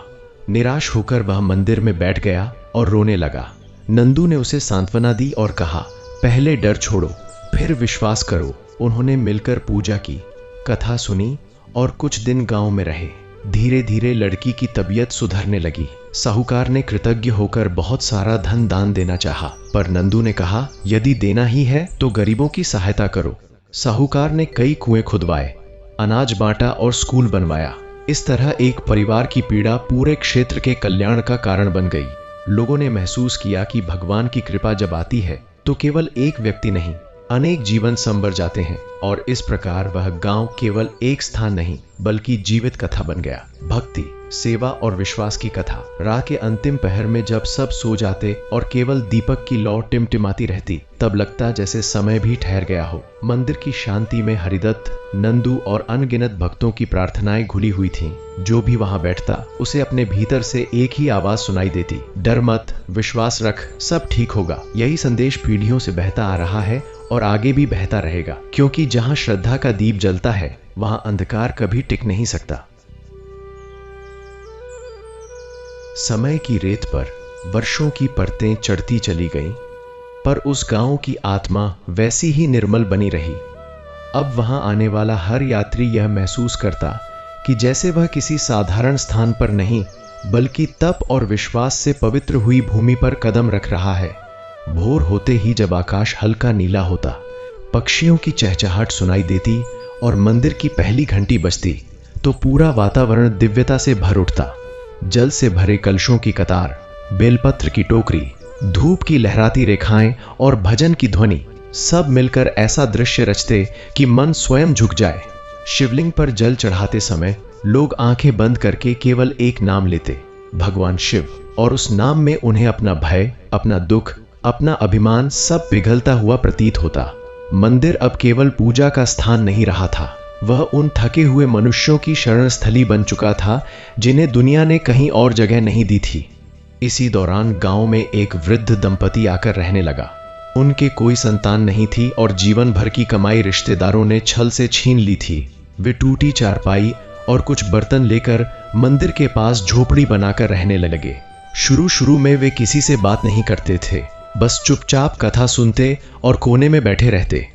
निराश होकर वह मंदिर में बैठ गया और रोने लगा। नंदू ने उसे सांत्वना दी और कहा, पहले डर छोड़ो, फिर विश्वास करो। उन्होंने मिलकर पूजा की, कथा सुनी और कुछ दिन गांव में रहे। धीरे धीरे लड़की की तबीयत सुधरने लगी। साहूकार ने कृतज्ञ होकर बहुत सारा धन दान देना चाहा, पर नंदू ने कहा, यदि देना ही है तो गरीबों की सहायता करो। साहूकार ने कई कुएं खुदवाए, अनाज बांटा और स्कूल बनवाया। इस तरह एक परिवार की पीड़ा पूरे क्षेत्र के कल्याण का कारण बन गई। लोगों ने महसूस किया कि भगवान की कृपा जब आती है तो केवल एक व्यक्ति नहीं, अनेक जीवन संवर जाते हैं। और इस प्रकार वह गांव केवल एक स्थान नहीं, बल्कि जीवित कथा बन गया। भक्ति, सेवा और विश्वास की कथा। रात के अंतिम पहर में जब सब सो जाते और केवल दीपक की लौ टिमटिमाती रहती, तब लगता जैसे समय भी ठहर गया हो। मंदिर की शांति में हरिदत्त, नंदू और अनगिनत भक्तों की प्रार्थनाएं घुली हुई थीं। जो भी वहां बैठता उसे अपने भीतर से एक ही आवाज सुनाई देती, डर मत, विश्वास रख, सब ठीक होगा। यही संदेश पीढ़ियों से बहता आ रहा है और आगे भी बहता रहेगा, क्योंकि जहां श्रद्धा का दीप जलता है वहां अंधकार कभी टिक नहीं सकता। समय की रेत पर वर्षों की परतें चढ़ती चली गईं, पर उस गांव की आत्मा वैसी ही निर्मल बनी रही। अब वहां आने वाला हर यात्री यह महसूस करता कि जैसे वह किसी साधारण स्थान पर नहीं, बल्कि तप और विश्वास से पवित्र हुई भूमि पर कदम रख रहा है। भोर होते ही जब आकाश हल्का नीला होता, पक्षियों की चहचहाहट सुनाई देती और मंदिर की पहली घंटी बजती, तो पूरा वातावरण दिव्यता से भर उठता। जल से भरे कलशों की कतार, बेलपत्र की टोकरी, धूप की लहराती रेखाएं और भजन की ध्वनि सब मिलकर ऐसा दृश्य रचते कि मन स्वयं झुक जाए। शिवलिंग पर जल चढ़ाते समय लोग आंखें बंद करके केवल एक नाम लेते, भगवान शिव, और उस नाम में उन्हें अपना भय, अपना दुख, अपना अभिमान सब पिघलता हुआ प्रतीत होता। मंदिर अब केवल पूजा का स्थान नहीं रहा था, वह उन थके हुए मनुष्यों की शरण स्थली बन चुका था जिन्हें दुनिया ने कहीं और जगह नहीं दी थी। इसी दौरान गांव में एक वृद्ध दंपति आकर रहने लगा। उनके कोई संतान नहीं थी और जीवन भर की कमाई रिश्तेदारों ने छल से छीन ली थी। वे टूटी चारपाई और कुछ बर्तन लेकर मंदिर के पास झोपड़ी बनाकर रहने लगे। शुरू में वे किसी से बात नहीं करते थे, बस चुपचाप कथा सुनते और कोने में बैठे रहते।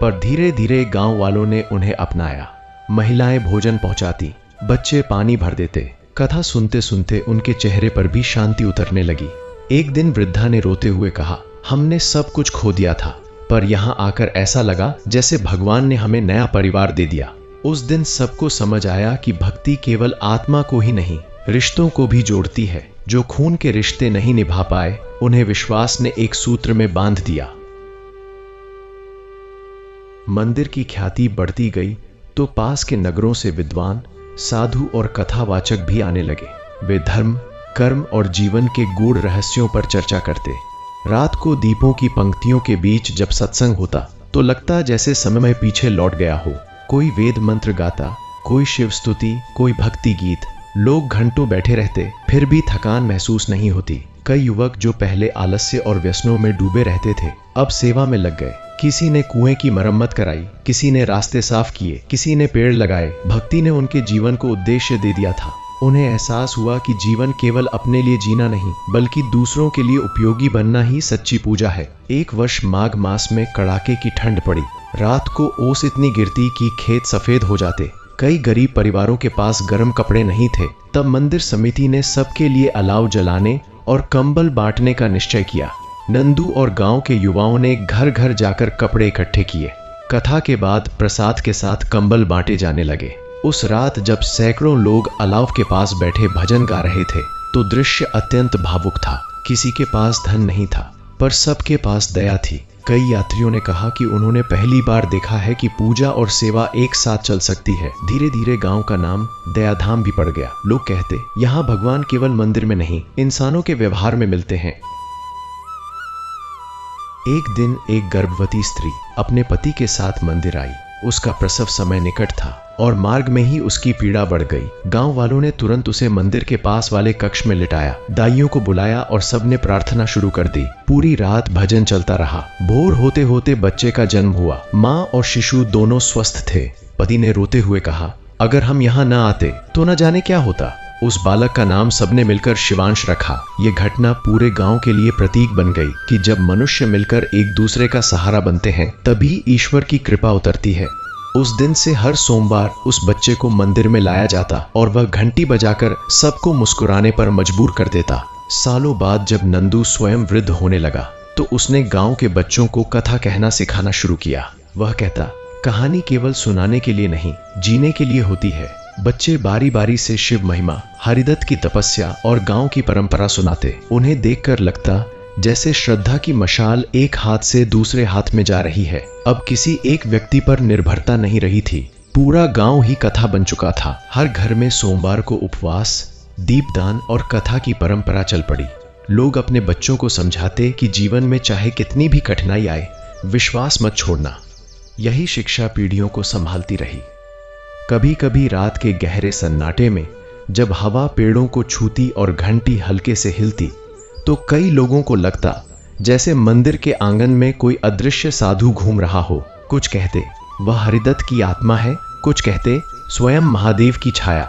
पर धीरे धीरे गांव वालों ने उन्हें अपनाया। महिलाएं भोजन पहुंचाती, बच्चे पानी भर देते। कथा सुनते सुनते उनके चेहरे पर भी शांति उतरने लगी। एक दिन वृद्धा ने रोते हुए कहा, हमने सब कुछ खो दिया था, पर यहाँ आकर ऐसा लगा जैसे भगवान ने हमें नया परिवार दे दिया। उस दिन सबको समझ आया कि भक्ति केवल आत्मा को ही नहीं, रिश्तों को भी जोड़ती है। जो खून के रिश्ते नहीं निभा पाए, उन्हें विश्वास ने एक सूत्र में बांध दिया। मंदिर की ख्याति बढ़ती गई तो पास के नगरों से विद्वान, साधु और कथावाचक भी आने लगे। वे धर्म, कर्म और जीवन के गूढ़ रहस्यों पर चर्चा करते। रात को दीपों की पंक्तियों के बीच जब सत्संग होता तो लगता जैसे समय पीछे लौट गया हो। कोई वेद मंत्र गाता, कोई शिव स्तुति, कोई भक्ति गीत। लोग घंटों बैठे रहते, फिर भी थकान महसूस नहीं होती। कई युवक जो पहले आलस्य और व्यसनों में डूबे रहते थे, अब सेवा में लग गए। किसी ने कुएं की मरम्मत कराई, किसी ने रास्ते साफ किए, किसी ने पेड़ लगाए। भक्ति ने उनके जीवन को उद्देश्य दे दिया था। उन्हें एहसास हुआ कि जीवन केवल अपने लिए जीना नहीं, बल्कि दूसरों के लिए उपयोगी बनना ही सच्ची पूजा है। एक वर्ष माघ मास में कड़ाके की ठंड पड़ी। रात को ओस इतनी गिरती कि खेत सफेद हो जाते। कई गरीब परिवारों के पास गर्म कपड़े नहीं थे। तब मंदिर समिति ने सबके लिए अलाव जलाने और कंबल बांटने का निश्चय किया। नंदू और गांव के युवाओं ने घर घर जाकर कपड़े इकट्ठे किए। कथा के बाद प्रसाद के साथ कंबल बांटे जाने लगे। उस रात जब सैकड़ों लोग अलाव के पास बैठे भजन गा रहे थे, तो दृश्य अत्यंत भावुक था। किसी के पास धन नहीं था, पर सबके पास दया थी। कई यात्रियों ने कहा कि उन्होंने पहली बार देखा है कि पूजा और सेवा एक साथ चल सकती है। धीरे धीरे गांव का नाम दयाधाम भी पड़ गया। लोग कहते, यहाँ भगवान केवल मंदिर में नहीं, इंसानों के व्यवहार में मिलते हैं। एक दिन एक गर्भवती स्त्री अपने पति के साथ मंदिर आई। उसका प्रसव समय निकट था और मार्ग में ही उसकी पीड़ा बढ़ गई। गांव वालों ने तुरंत उसे मंदिर के पास वाले कक्ष में लिटाया, दाइयों को बुलाया और सबने प्रार्थना शुरू कर दी। पूरी रात भजन चलता रहा। भोर होते होते बच्चे का जन्म हुआ। माँ और शिशु दोनों स्वस्थ थे। पति ने रोते हुए कहा, अगर हम यहाँ न आते तो न जाने क्या होता। उस बालक का नाम सबने मिलकर शिवांश रखा। ये घटना पूरे गांव के लिए प्रतीक बन गई कि जब मनुष्य मिलकर एक दूसरे का सहारा बनते हैं, तभी ईश्वर की कृपा उतरती है। उस दिन से हर सोमवार उस बच्चे को मंदिर में लाया जाता और वह घंटी बजाकर सबको मुस्कुराने पर मजबूर कर देता। सालों बाद जब नंदू स्वयं वृद्ध होने लगा, तो उसने गांव के बच्चों को कथा कहना सिखाना शुरू किया। वह कहता, कहानी केवल सुनाने के लिए नहीं, जीने के लिए होती है। बच्चे बारी बारी से शिव महिमा, हरिदत्त की तपस्या और गांव की परंपरा सुनाते। उन्हें देखकर लगता जैसे श्रद्धा की मशाल एक हाथ से दूसरे हाथ में जा रही है। अब किसी एक व्यक्ति पर निर्भरता नहीं रही थी, पूरा गांव ही कथा बन चुका था। हर घर में सोमवार को उपवास, दीपदान और कथा की परंपरा चल पड़ी। लोग अपने बच्चों को समझाते कि जीवन में चाहे कितनी भी कठिनाई आए, विश्वास मत छोड़ना। यही शिक्षा पीढ़ियों को संभालती रही। कभी कभी रात के गहरे सन्नाटे में जब हवा पेड़ों को छूती और घंटी हल्के से हिलती, तो कई लोगों को लगता जैसे मंदिर के आंगन में कोई अदृश्य साधु घूम रहा हो। कुछ कहते वह हरिदत्त की आत्मा है, कुछ कहते स्वयं महादेव की छाया।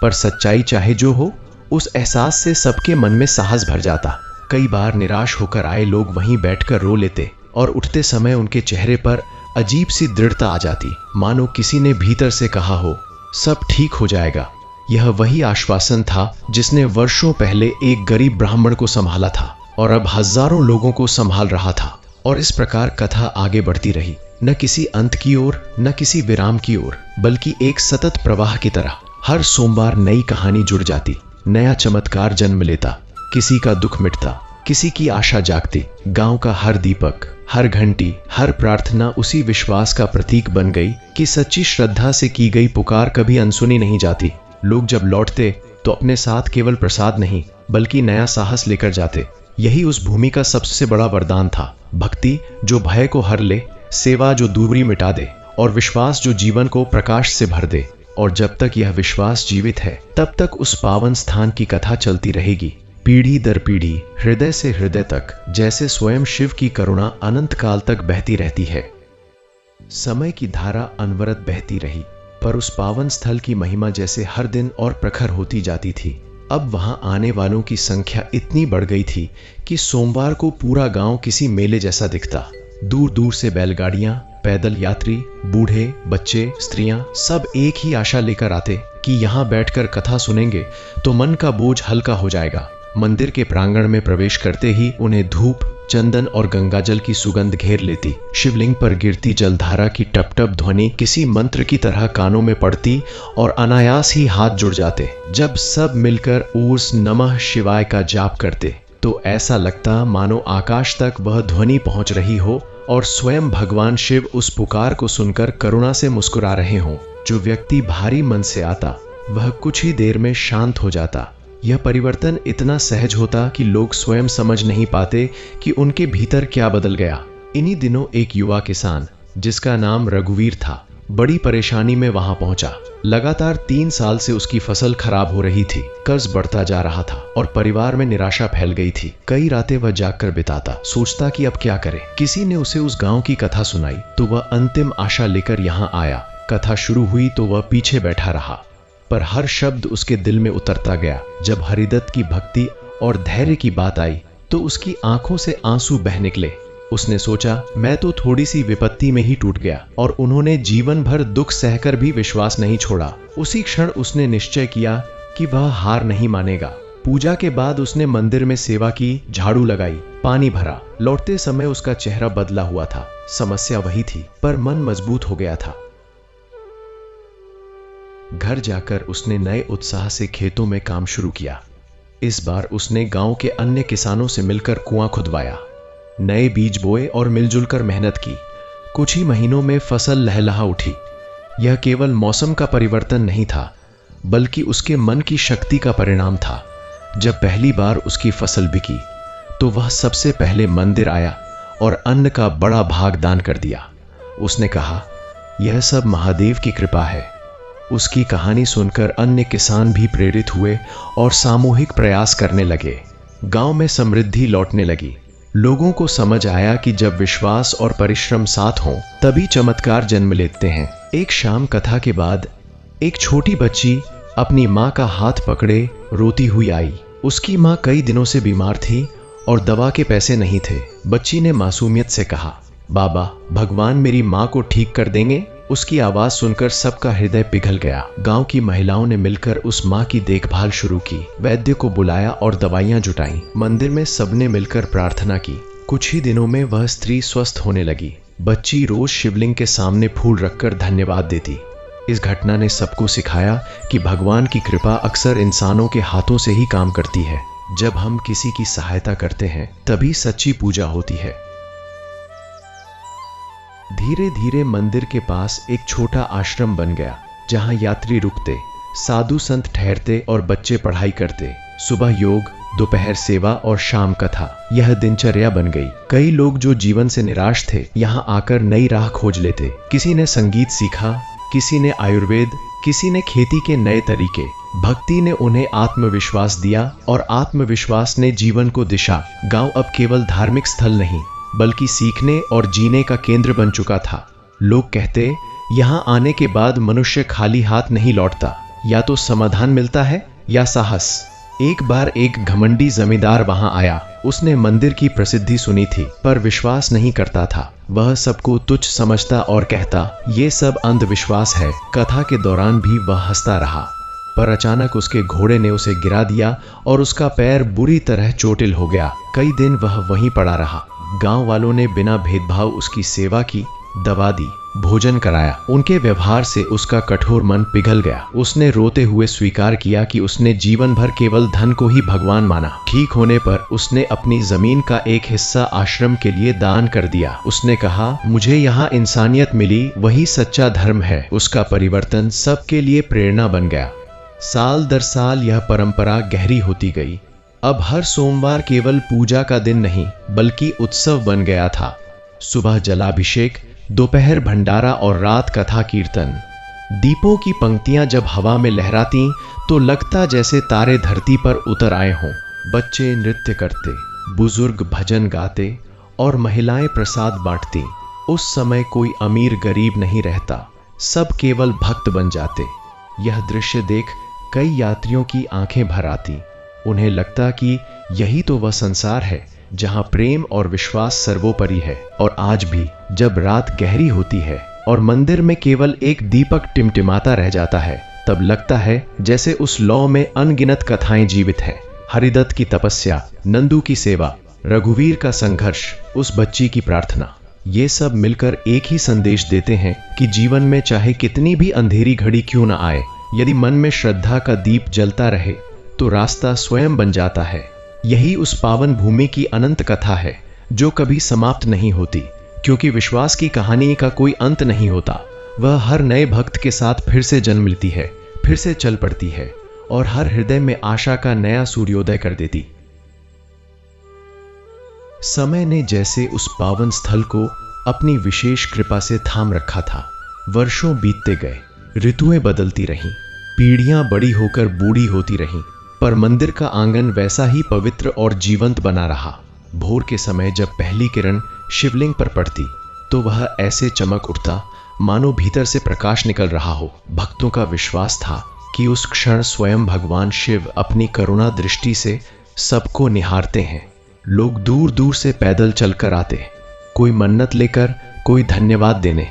पर सच्चाई चाहे जो हो, उस एहसास से सबके मन में साहस भर जाता। कई बार निराश होकर आए लोग वहीं बैठकर रो लेते और उठते समय उनके चेहरे पर अजीब सी दृढ़ता आ जाती, मानो किसी ने भीतर से कहा हो, सब ठीक हो जाएगा। यह वही आश्वासन था जिसने वर्षों पहले एक गरीब ब्राह्मण को संभाला था और अब हजारों लोगों को संभाल रहा था। और इस प्रकार कथा आगे बढ़ती रही, न किसी अंत की ओर न किसी विराम की ओर, बल्कि एक सतत प्रवाह की तरह। हर सोमवार नई कहानी जुड़ जाती, नया चमत्कार जन्म लेता, किसी का दुख मिटता, किसी की आशा जागती। गांव का हर दीपक, हर घंटी, हर प्रार्थना उसी विश्वास का प्रतीक बन गई कि सच्ची श्रद्धा से की गई पुकार कभी अनसुनी नहीं जाती। लोग जब लौटते तो अपने साथ केवल प्रसाद नहीं बल्कि नया साहस लेकर जाते। यही उस भूमि का सबसे बड़ा वरदान था, भक्ति जो भय को हर ले, सेवा जो दूरी मिटा दे और विश्वास जो जीवन को प्रकाश से भर दे। और जब तक यह विश्वास जीवित है तब तक उस पावन स्थान की कथा चलती रहेगी, पीढ़ी दर पीढ़ी, हृदय से हृदय तक, जैसे स्वयं शिव की करुणा अनंत काल तक बहती रहती है। समय की धारा अनवरत बहती रही, पर उस पावन स्थल की महिमा जैसे हर दिन और प्रखर होती जाती थी। अब वहां आने वालों की संख्या इतनी बढ़ गई थी कि सोमवार को पूरा गांव किसी मेले जैसा दिखता। दूर दूर से बैलगाड़ियां, पैदल यात्री, बूढ़े, बच्चे, स्त्रियां, सब एक ही आशा लेकर आते कि यहां बैठकर कथा सुनेंगे तो मन का बोझ हल्का हो जाएगा। मंदिर के प्रांगण में प्रवेश करते ही उन्हें धूप, चंदन और गंगाजल की सुगंध घेर लेती। शिवलिंग पर गिरती जलधारा की टप टप ध्वनि किसी मंत्र की तरह कानों में पड़ती और अनायास ही हाथ जुड़ जाते। जब सब मिलकर ऊर्स नमः शिवाय का जाप करते तो ऐसा लगता मानो आकाश तक वह ध्वनि पहुंच रही हो और स्वयं भगवान शिव उस पुकार को सुनकर करुणा से मुस्कुरा रहे हों। जो व्यक्ति भारी मन से आता वह कुछ ही देर में शांत हो जाता। यह परिवर्तन इतना सहज होता कि लोग स्वयं समझ नहीं पाते कि उनके भीतर क्या बदल गया। इन्हीं दिनों एक युवा किसान जिसका नाम रघुवीर था, बड़ी परेशानी में वहां पहुंचा। लगातार 3 साल से उसकी फसल खराब हो रही थी, कर्ज बढ़ता जा रहा था और परिवार में निराशा फैल गई थी। कई रातें वह जागकर बिताता, सोचता कि अब क्या करे। किसी ने उसे उस गांव की कथा सुनाई तो वह अंतिम आशा लेकर यहाँ आया। कथा शुरू हुई तो वह पीछे बैठा रहा, पर हर शब्द उसके दिल में उतरता गया। जब हरिदत्त की भक्ति और धैर्य की बात आई तो उसकी आंखों से आंसू बह निकले। उसने सोचा, मैं तो थोड़ी सी विपत्ति में ही टूट गया और उन्होंने जीवन भर दुख सहकर भी विश्वास नहीं छोड़ा। उसी क्षण उसने निश्चय किया कि वह हार नहीं मानेगा। पूजा के बाद उसने मंदिर में सेवा की, झाड़ू लगाई, पानी भरा। लौटते समय उसका चेहरा बदला हुआ था। समस्या वही थी, पर मन मजबूत हो गया था। घर जाकर उसने नए उत्साह से खेतों में काम शुरू किया। इस बार उसने गांव के अन्य किसानों से मिलकर कुआं खुदवाया, नए बीज बोए और मिलजुल कर मेहनत की। कुछ ही महीनों में फसल लहलहा उठी। यह केवल मौसम का परिवर्तन नहीं था, बल्कि उसके मन की शक्ति का परिणाम था। जब पहली बार उसकी फसल बिकी तो वह सबसे पहले मंदिर आया और अन्न का बड़ा भाग दान कर दिया। उसने कहा, यह सब महादेव की कृपा है। उसकी कहानी सुनकर अन्य किसान भी प्रेरित हुए और सामूहिक प्रयास करने लगे। गांव में समृद्धि लौटने लगी। लोगों को समझ आया कि जब विश्वास और परिश्रम साथ हों तभी चमत्कार जन्म लेते हैं। एक शाम कथा के बाद एक छोटी बच्ची अपनी माँ का हाथ पकड़े रोती हुई आई। उसकी माँ कई दिनों से बीमार थी और दवा के पैसे नहीं थे। बच्ची ने मासूमियत से कहा, बाबा, भगवान मेरी माँ को ठीक कर देंगे। उसकी आवाज सुनकर सबका हृदय पिघल गया। गांव की महिलाओं ने मिलकर उस माँ की देखभाल शुरू की, वैद्य को बुलाया और दवाइयां जुटाई। मंदिर में सबने मिलकर प्रार्थना की। कुछ ही दिनों में वह स्त्री स्वस्थ होने लगी। बच्ची रोज शिवलिंग के सामने फूल रखकर धन्यवाद देती। इस घटना ने सबको सिखाया कि भगवान की कृपा अक्सर इंसानों के हाथों से ही काम करती है। जब हम किसी की सहायता करते हैं तभी सच्ची पूजा होती है। धीरे धीरे मंदिर के पास एक छोटा आश्रम बन गया, जहां यात्री रुकते, साधु संत ठहरते और बच्चे पढ़ाई करते। सुबह योग, दोपहर सेवा और शाम कथा, यह दिनचर्या बन गई। कई लोग जो जीवन से निराश थे यहां आकर नई राह खोज लेते। किसी ने संगीत सीखा, किसी ने आयुर्वेद, किसी ने खेती के नए तरीके। भक्ति ने उन्हें आत्मविश्वास दिया और आत्मविश्वास ने जीवन को दिशा। गांव अब केवल धार्मिक स्थल नहीं बल्कि सीखने और जीने का केंद्र बन चुका था। लोग कहते, यहाँ आने के बाद मनुष्य खाली हाथ नहीं लौटता, या तो समाधान मिलता है या साहस। एक बार एक घमंडी जमींदार वहां आया। उसने मंदिर की प्रसिद्धि सुनी थी पर विश्वास नहीं करता था। वह सबको तुच्छ समझता और कहता, ये सब अंधविश्वास है। कथा के दौरान भी वह हंसता रहा, पर अचानक उसके घोड़े ने उसे गिरा दिया और उसका पैर बुरी तरह चोटिल हो गया। कई दिन वह वहीं पड़ा रहा। गांव वालों ने बिना भेदभाव उसकी सेवा की, दवा दी, भोजन कराया। उनके व्यवहार से उसका कठोर मन पिघल गया। उसने रोते हुए स्वीकार किया कि उसने जीवन भर केवल धन को ही भगवान माना। ठीक होने पर उसने अपनी जमीन का एक हिस्सा आश्रम के लिए दान कर दिया। उसने कहा, मुझे यहाँ इंसानियत मिली, वही सच्चा धर्म है। उसका परिवर्तन सबके लिए प्रेरणा बन गया। साल दर साल यह परंपरा गहरी होती गई। अब हर सोमवार केवल पूजा का दिन नहीं बल्कि उत्सव बन गया था। सुबह जलाभिषेक, दोपहर भंडारा और रात कथा कीर्तन। दीपों की पंक्तियां जब हवा में लहराती तो लगता जैसे तारे धरती पर उतर आए हों। बच्चे नृत्य करते, बुजुर्ग भजन गाते और महिलाएं प्रसाद बांटती। उस समय कोई अमीर गरीब नहीं रहता, सब केवल भक्त बन जाते। यह दृश्य देख कई यात्रियों की आंखें भर आती। उन्हें लगता कि यही तो वह संसार है जहां प्रेम और विश्वास सर्वोपरि है। और आज भी जब रात गहरी होती है और मंदिर में केवल एक दीपक टिमटिमाता रह जाता है, तब लगता है जैसे उस लौ में अनगिनत कथाएं जीवित हैं। हरिदत्त की तपस्या, नंदू की सेवा, रघुवीर का संघर्ष, उस बच्ची की प्रार्थना, ये सब मिलकर एक ही संदेश देते हैं कि जीवन में चाहे कितनी भी अंधेरी घड़ी क्यों न आए, यदि मन में श्रद्धा का दीप जलता रहे तो रास्ता स्वयं बन जाता है। यही उस पावन भूमि की अनंत कथा है जो कभी समाप्त नहीं होती, क्योंकि विश्वास की कहानी का कोई अंत नहीं होता। वह हर नए भक्त के साथ फिर से जन्म लेती है, फिर से चल पड़ती है और हर हृदय में आशा का नया सूर्योदय कर देती। समय ने जैसे उस पावन स्थल को अपनी विशेष कृपा से थाम रखा था। वर्षों बीतते गए, ऋतुएं बदलती रहीं, पीढ़ियां बड़ी होकर बूढ़ी होती रहीं, पर मंदिर का आंगन वैसा ही पवित्र और जीवंत बना रहा। भोर के समय जब पहली किरण शिवलिंग पर पड़ती तो वह ऐसे चमक उठता मानो भीतर से प्रकाश निकल रहा हो। भक्तों का विश्वास था कि उस क्षण स्वयं भगवान शिव अपनी करुणा दृष्टि से सबको निहारते हैं। लोग दूर दूर से पैदल चलकर आते, कोई मन्नत लेकर, कोई धन्यवाद देने।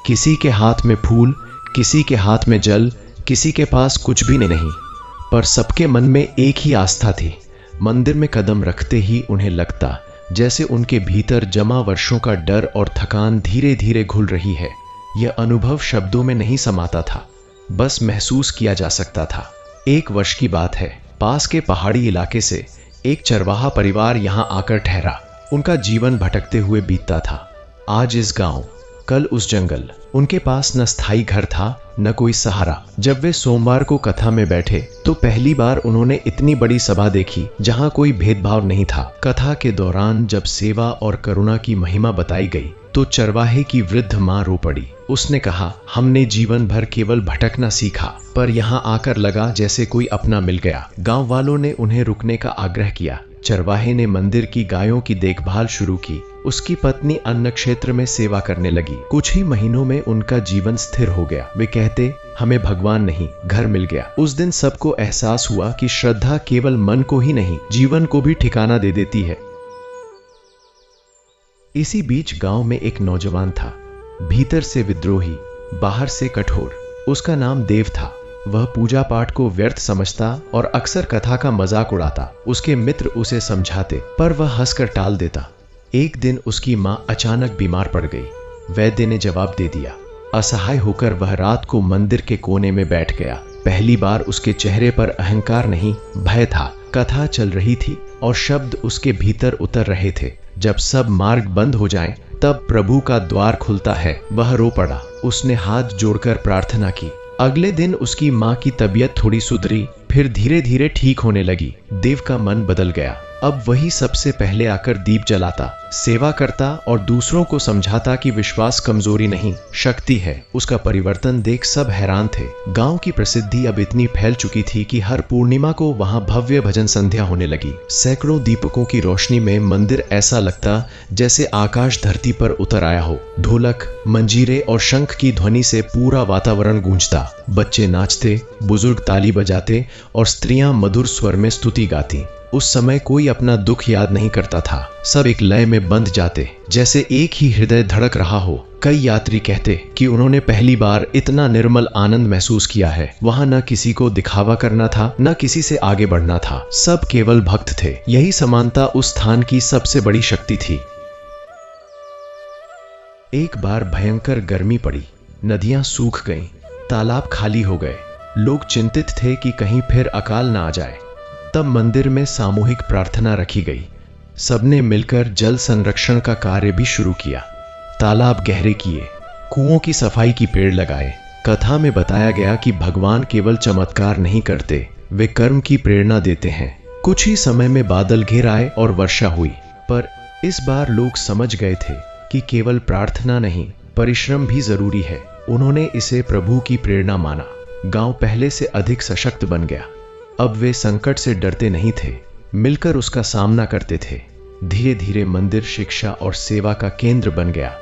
किसी के हाथ में फूल, किसी के हाथ में जल, किसी के पास कुछ भी नहीं, पर सबके मन में एक ही आस्था थी। मंदिर में कदम रखते ही उन्हें लगता जैसे उनके भीतर जमा वर्षों का डर और थकान धीरे धीरे घुल रही है। यह अनुभव शब्दों में नहीं समाता था, बस महसूस किया जा सकता था। एक वर्ष की बात है, पास के पहाड़ी इलाके से एक चरवाहा परिवार यहां आकर ठहरा। उनका जीवन भटकते हुए बीतता था। आज इस गांव, कल उस जंगल। उनके पास न स्थायी घर था, न कोई सहारा। जब वे सोमवार को कथा में बैठे तो पहली बार उन्होंने इतनी बड़ी सभा देखी जहां कोई भेदभाव नहीं था। कथा के दौरान जब सेवा और करुणा की महिमा बताई गई तो चरवाहे की वृद्ध मां रो पड़ी। उसने कहा, हमने जीवन भर केवल भटकना सीखा, पर यहाँ आकर लगा जैसे कोई अपना मिल गया। गांव वालों ने उन्हें रुकने का आग्रह किया। चरवाहे ने मंदिर की गायों की देखभाल शुरू की। उसकी पत्नी अन्न क्षेत्र में सेवा करने लगी। कुछ ही महीनों में उनका जीवन स्थिर हो गया। वे कहते, हमें भगवान नहीं, घर मिल गया। उस दिन सबको एहसास हुआ कि श्रद्धा केवल मन को ही नहीं, जीवन को भी ठिकाना दे देती है। इसी बीच गांव में एक नौजवान था, भीतर से विद्रोही, बाहर से कठोर। उसका नाम देव था। वह पूजा पाठ को व्यर्थ समझता और अक्सर कथा का मजाक उड़ाता। उसके मित्र उसे समझाते, पर वह हंसकर टाल देता। एक दिन उसकी मां अचानक बीमार पड़ गई। वैद्य ने जवाब दे दिया। असहाय होकर वह रात को मंदिर के कोने में बैठ गया। पहली बार उसके चेहरे पर अहंकार नहीं, भय था। कथा चल रही थी और शब्द उसके भीतर उतर रहे थे। जब सब मार्ग बंद हो जाएं, तब प्रभु का द्वार खुलता है। वह रो पड़ा। उसने हाथ जोड़कर प्रार्थना की। अगले दिन उसकी मां की तबीयत थोड़ी सुधरी, फिर धीरे धीरे ठीक होने लगी। देव का मन बदल गया। अब वही सबसे पहले आकर दीप जलाता, सेवा करता और दूसरों को समझाता कि विश्वास कमजोरी नहीं, शक्ति है। उसका परिवर्तन देख सब हैरान थे। गांव की प्रसिद्धि अब इतनी फैल चुकी थी कि हर पूर्णिमा को वहां भव्य भजन संध्या होने लगी। सैकड़ों दीपकों की रोशनी में मंदिर ऐसा लगता जैसे आकाश धरती पर उतर आया हो। ढोलक, मंजीरे और शंख की ध्वनि से पूरा वातावरण गूंजता। बच्चे नाचते, बुजुर्ग ताली बजाते और स्त्रियां मधुर स्वर में स्तुति गाती। उस समय कोई अपना दुख याद नहीं करता था। सब एक लय में बंध जाते, जैसे एक ही हृदय धड़क रहा हो। कई यात्री कहते कि उन्होंने पहली बार इतना निर्मल आनंद महसूस किया है। वहां न किसी को दिखावा करना था, न किसी से आगे बढ़ना था। सब केवल भक्त थे। यही समानता उस स्थान की सबसे बड़ी शक्ति थी। एक बार भयंकर गर्मी पड़ी, नदियां सूख गईं, तालाब खाली हो गए। लोग चिंतित थे कि कहीं फिर अकाल न आ जाए। तब मंदिर में सामूहिक प्रार्थना रखी गई। सबने मिलकर जल संरक्षण का कार्य भी शुरू किया। तालाब गहरे किए, कुओं की सफाई की पेड़ लगाए। कथा में बताया गया कि भगवान केवल चमत्कार नहीं करते, वे कर्म की प्रेरणा देते हैं। कुछ ही समय में बादल घिर आए और वर्षा हुई। पर इस बार लोग समझ गए थे कि केवल प्रार्थना नहीं, परिश्रम भी जरूरी है। उन्होंने इसे प्रभु की प्रेरणा माना। गांव पहले से अधिक सशक्त बन गया। अब वे संकट से डरते नहीं थे, मिलकर उसका सामना करते थे। धीरे धीरे मंदिर शिक्षा और सेवा का केंद्र बन गया।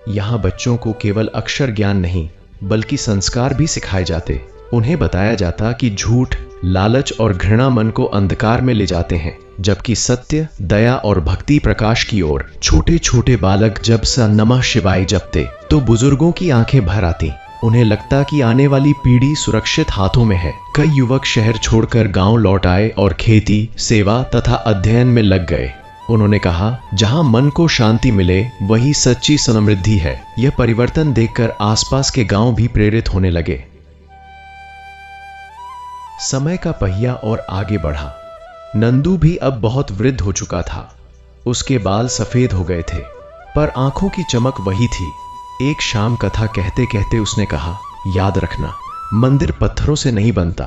यहाँ बच्चों को केवल अक्षर ज्ञान नहीं, बल्कि संस्कार भी सिखाए जाते। उन्हें बताया जाता कि झूठ, लालच और घृणा मन को अंधकार में ले जाते हैं, जबकि सत्य, दया और भक्ति प्रकाश की ओर। छोटे छोटे बालक जब सा नमः शिवाय जपते तो बुजुर्गों की आंखें भर आती। उन्हें लगता कि आने वाली पीढ़ी सुरक्षित हाथों में है। कई युवक शहर छोड़कर गांव लौट आए और खेती, सेवा तथा अध्ययन में लग गए। उन्होंने कहा, जहां मन को शांति मिले वही सच्ची समृद्धि है। यह परिवर्तन देखकर आसपास के गांव भी प्रेरित होने लगे। समय का पहिया और आगे बढ़ा। नंदू भी अब बहुत वृद्ध हो चुका था। उसके बाल सफेद हो गए थे, पर आंखों की चमक वही थी। एक शाम कथा कहते कहते उसने कहा, याद रखना, मंदिर पत्थरों से नहीं बनता,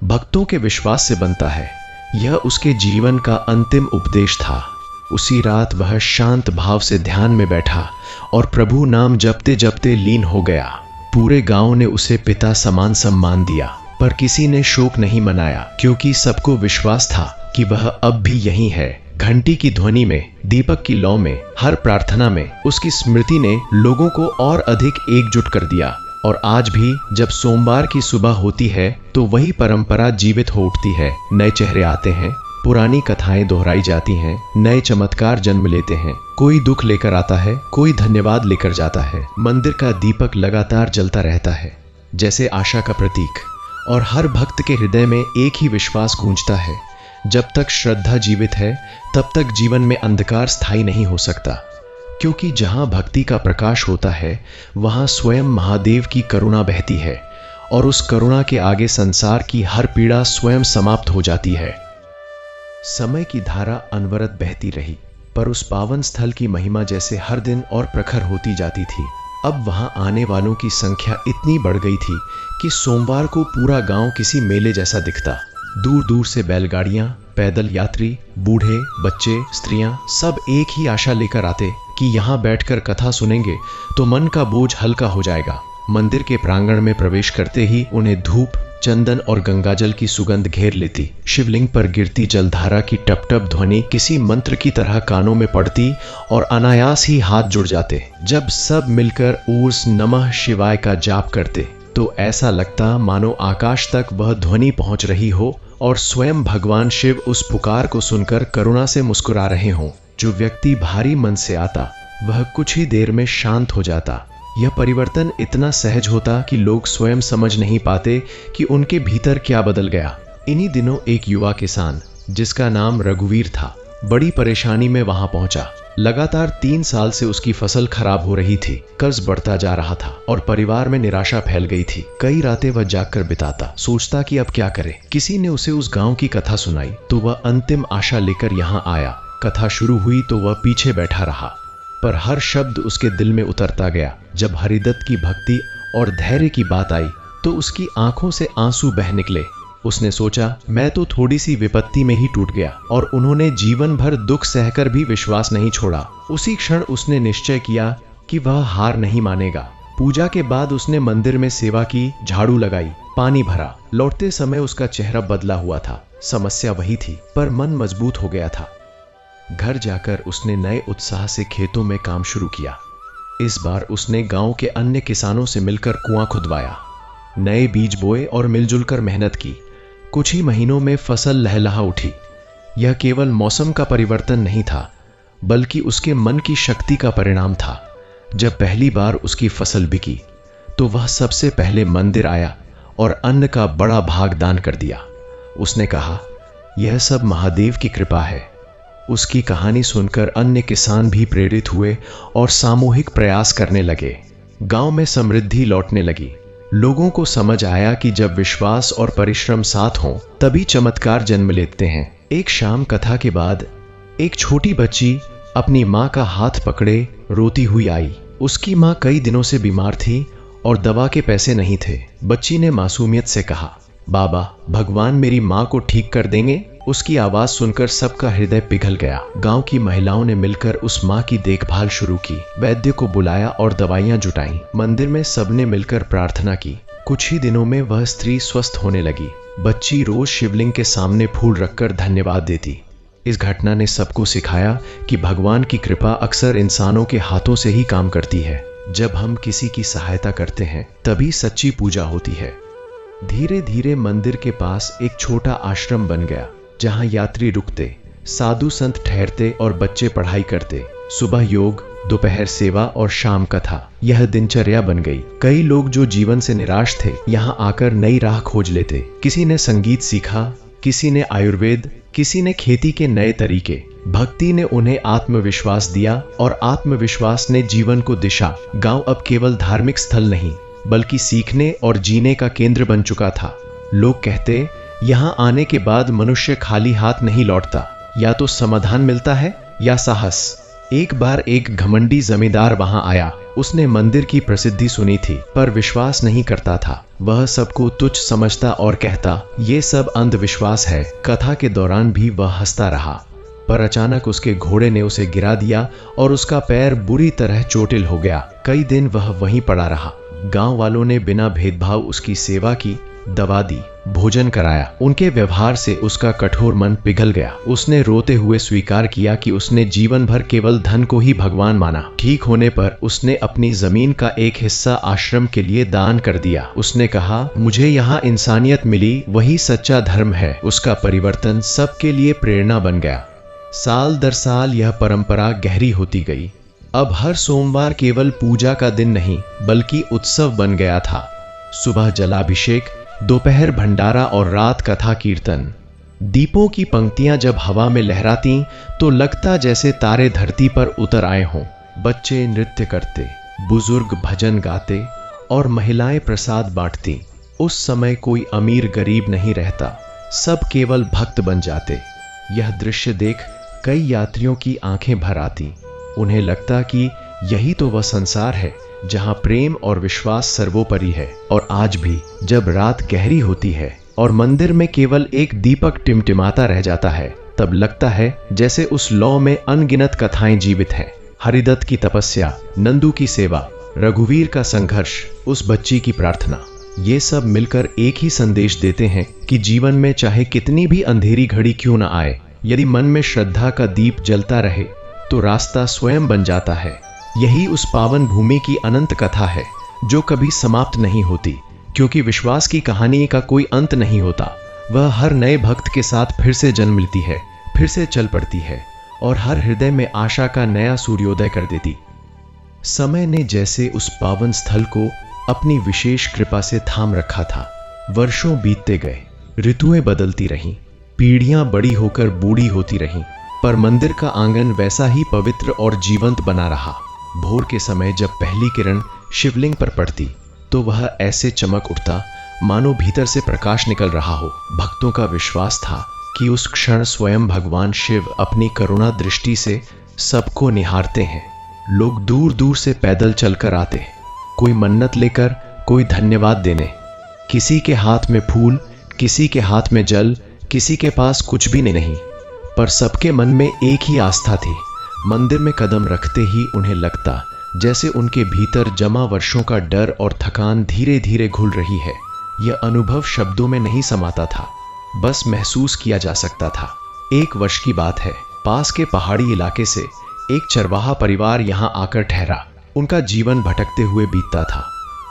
भक्तों के विश्वास से बनता है। यह उसके जीवन का अंतिम उपदेश था। उसी रात वह शांत भाव से ध्यान में बैठा और प्रभु नाम जपते जपते लीन हो गया। पूरे गांव ने उसे पिता समान सम्मान दिया, पर किसी ने शोक नहीं मनाया, क्योंकि सबको विश्वास था कि वह अब भी यहीं है। घंटी की ध्वनि में, दीपक की लौ में, हर प्रार्थना में उसकी स्मृति ने लोगों को और अधिक एकजुट कर दिया। और आज भी जब सोमवार की सुबह होती है तो वही परंपरा जीवित हो उठती है। नए चेहरे आते हैं, पुरानी कथाएं दोहराई जाती हैं, नए चमत्कार जन्म लेते हैं। कोई दुख लेकर आता है, कोई धन्यवाद लेकर जाता है। मंदिर का दीपक लगातार जलता रहता है, जैसे आशा का प्रतीक। और हर भक्त के हृदय में एक ही विश्वास गूंजता है, जब तक श्रद्धा जीवित है तब तक जीवन में अंधकार स्थायी नहीं हो सकता। क्योंकि जहां भक्ति का प्रकाश होता है वहां स्वयं महादेव की करुणा बहती है, और उस करुणा के आगे संसार की हर पीड़ा स्वयं समाप्त हो जाती है। समय की धारा अनवरत बहती रही, पर उस पावन स्थल की महिमा जैसे हर दिन और प्रखर होती जाती थी। अब वहां आने वालों की संख्या इतनी बढ़ गई थी कि सोमवार को पूरा गांव किसी मेले जैसा दिखता। दूर दूर से बैलगाड़ियां, पैदल यात्री, बूढ़े, बच्चे, स्त्रियां सब एक ही आशा लेकर आते कि यहां बैठकर कथा सुनेंगे तो मन का बोझ हल्का हो जाएगा। मंदिर के प्रांगण में प्रवेश करते ही उन्हें धूप, चंदन और गंगाजल की सुगंध घेर लेती। शिवलिंग पर गिरती जलधारा की टप टप ध्वनि किसी मंत्र की तरह कानों में पड़ती और अनायास ही हाथ जुड़ जाते। जब सब मिलकर ऊर्स नमः शिवाय का जाप करते तो ऐसा लगता मानो आकाश तक वह ध्वनि पहुंच रही हो और स्वयं भगवान शिव उस पुकार को सुनकर करुणा से मुस्कुरा रहे हों। जो व्यक्ति भारी मन से आता वह कुछ ही देर में शांत हो जाता। यह परिवर्तन इतना सहज होता कि लोग स्वयं समझ नहीं पाते कि उनके भीतर क्या बदल गया। इन्हीं दिनों एक युवा किसान, जिसका नाम रघुवीर था, बड़ी परेशानी में वहां पहुंचा। लगातार 3 साल से उसकी फसल खराब हो रही थी, कर्ज बढ़ता जा रहा था और परिवार में निराशा फैल गई थी। कई रातें वह जागकर बिताता, सोचता कि अब क्या करे। किसी ने उसे उस गांव की कथा सुनाई तो वह अंतिम आशा लेकर यहाँ आया। कथा शुरू हुई तो वह पीछे बैठा रहा, पर हर शब्द उसके दिल में उतरता गया। जब हरिदत्त की भक्ति और धैर्य की बात आई तो उसकी आंखों से आंसू बह निकले। उसने सोचा, मैं तो थोड़ी सी विपत्ति में ही टूट गया। और उन्होंने जीवन भर दुख सहकर भी विश्वास नहीं छोड़ा। उसी क्षण उसने निश्चय किया कि वह हार नहीं मानेगा। पूजा के बाद उसने मंदिर में सेवा की, झाड़ू लगाई, पानी भरा। लौटते समय उसका चेहरा बदला हुआ था। समस्या वही थी, पर मन मजबूत हो गया था। घर जाकर उसने नए उत्साह से खेतों में काम शुरू किया। इस बार उसने गांव के अन्य किसानों से मिलकर कुआं खुदवाया, नए बीज बोए और मिलजुल कर मेहनत की। कुछ ही महीनों में फसल लहलहा उठी। यह केवल मौसम का परिवर्तन नहीं था, बल्कि उसके मन की शक्ति का परिणाम था। जब पहली बार उसकी फसल बिकी, तो वह सबसे पहले मंदिर आया और अन्न का बड़ा भाग दान कर दिया। उसने कहा, यह सब महादेव की कृपा है। उसकी कहानी सुनकर अन्य किसान भी प्रेरित हुए और सामूहिक प्रयास करने लगे। गांव में समृद्धि लौटने लगी। लोगों को समझ आया कि जब विश्वास और परिश्रम साथ हों, तभी चमत्कार जन्म लेते हैं। एक शाम कथा के बाद एक छोटी बच्ची अपनी माँ का हाथ पकड़े रोती हुई आई। उसकी माँ कई दिनों से बीमार थी और दवा के पैसे नहीं थे। बच्ची ने मासूमियत से कहा, बाबा, भगवान मेरी माँ को ठीक कर देंगे। उसकी आवाज सुनकर सबका हृदय पिघल गया। गांव की महिलाओं ने मिलकर उस माँ की देखभाल शुरू की, वैद्य को बुलाया और दवाइयां जुटाई। मंदिर में सबने मिलकर प्रार्थना की। कुछ ही दिनों में वह स्त्री स्वस्थ होने लगी। बच्ची रोज शिवलिंग के सामने फूल रखकर धन्यवाद देती। इस घटना ने सबको सिखाया कि भगवान की कृपा अक्सर इंसानों के हाथों से ही काम करती है। जब हम किसी की सहायता करते हैं, तभी सच्ची पूजा होती है। धीरे धीरे मंदिर के पास एक छोटा आश्रम बन गया, जहां यात्री रुकते, साधु संत ठहरते और बच्चे पढ़ाई करते। सुबह योग, दोपहर सेवा और शाम कथा, यह दिनचर्या बन गई। कई लोग जो जीवन से निराश थे, यहां आकर नई राह खोज लेते। किसी ने संगीत सीखा, किसी ने आयुर्वेद, किसी ने खेती के नए तरीके। भक्ति ने उन्हें आत्मविश्वास दिया और आत्मविश्वास ने जीवन को दिशा। गांव अब केवल धार्मिक स्थल नहीं, बल्कि सीखने और जीने का केंद्र बन चुका था। लोग कहते, यहाँ आने के बाद मनुष्य खाली हाथ नहीं लौटता, या तो समाधान मिलता है या साहस। एक बार एक घमंडी जमींदार वहां आया। उसने मंदिर की प्रसिद्धि सुनी थी, पर विश्वास नहीं करता था। वह सबको तुच्छ समझता और कहता, ये सब अंधविश्वास है। कथा के दौरान भी वह हंसता रहा, पर अचानक उसके घोड़े ने उसे गिरा दिया और उसका पैर बुरी तरह चोटिल हो गया। कई दिन वह वहीं पड़ा रहा। गांव वालों ने बिना भेदभाव उसकी सेवा की, दवा दी, भोजन कराया। उनके व्यवहार से उसका कठोर मन पिघल गया। उसने रोते हुए स्वीकार किया कि उसने जीवन भर केवल धन को ही भगवान माना। ठीक होने पर उसने अपनी जमीन का एक हिस्सा आश्रम के लिए दान कर दिया। उसने कहा, मुझे यहाँ इंसानियत मिली, वही सच्चा धर्म है। उसका परिवर्तन सबके लिए प्रेरणा बन गया। साल दर साल यह परंपरा गहरी होती गई। अब हर सोमवार केवल पूजा का दिन नहीं, बल्कि उत्सव बन गया था। सुबह जलाभिषेक, दोपहर भंडारा और रात कथा कीर्तन। दीपों की पंक्तियां जब हवा में लहराती, तो लगता जैसे तारे धरती पर उतर आए हों। बच्चे नृत्य करते, बुजुर्ग भजन गाते और महिलाएं प्रसाद बांटती। उस समय कोई अमीर गरीब नहीं रहता, सब केवल भक्त बन जाते। यह दृश्य देख कई यात्रियों की आंखें भर आती। उन्हें लगता कि यही तो वह संसार है जहां प्रेम और विश्वास सर्वोपरि है। और आज भी जब रात गहरी होती है और मंदिर में केवल एक दीपक टिमटिमाता रह जाता है, तब लगता है जैसे उस लौ में अनगिनत कथाएं जीवित हैं। हरिदत्त की तपस्या, नंदू की सेवा, रघुवीर का संघर्ष, उस बच्ची की प्रार्थना, ये सब मिलकर एक ही संदेश देते हैं कि जीवन में चाहे कितनी भी अंधेरी घड़ी क्यों न आए, यदि मन में श्रद्धा का दीप जलता रहे तो रास्ता स्वयं बन जाता है। यही उस पावन भूमि की अनंत कथा है, जो कभी समाप्त नहीं होती, क्योंकि विश्वास की कहानी का कोई अंत नहीं होता। वह हर नए भक्त के साथ फिर से जन्म लेती है, फिर से चल पड़ती है और हर हृदय में आशा का नया सूर्योदय कर देती। समय ने जैसे उस पावन स्थल को अपनी विशेष कृपा से थाम रखा था। वर्षों बीतते गए, ऋतुएं बदलती रहीं, पीढ़ियां बड़ी होकर बूढ़ी होती रहीं, पर मंदिर का आंगन वैसा ही पवित्र और जीवंत बना रहा। भोर के समय जब पहली किरण शिवलिंग पर पड़ती, तो वह ऐसे चमक उठता मानो भीतर से प्रकाश निकल रहा हो। भक्तों का विश्वास था कि उस क्षण स्वयं भगवान शिव अपनी करुणा दृष्टि से सबको निहारते हैं। लोग दूर दूर से पैदल चलकर आते, कोई मन्नत लेकर, कोई धन्यवाद देने। किसी के हाथ में फूल, किसी के हाथ में जल, किसी के पास कुछ भी नहीं, पर सबके मन में एक ही आस्था थी। मंदिर में कदम रखते ही उन्हें लगता जैसे उनके भीतर जमा वर्षों का डर और थकान धीरे धीरे घुल रही है। यह अनुभव शब्दों में नहीं समाता था, बस महसूस किया जा सकता था। 1 वर्ष की बात है। पास के पहाड़ी इलाके से एक चरवाहा परिवार यहां आकर ठहरा। उनका जीवन भटकते हुए बीतता था।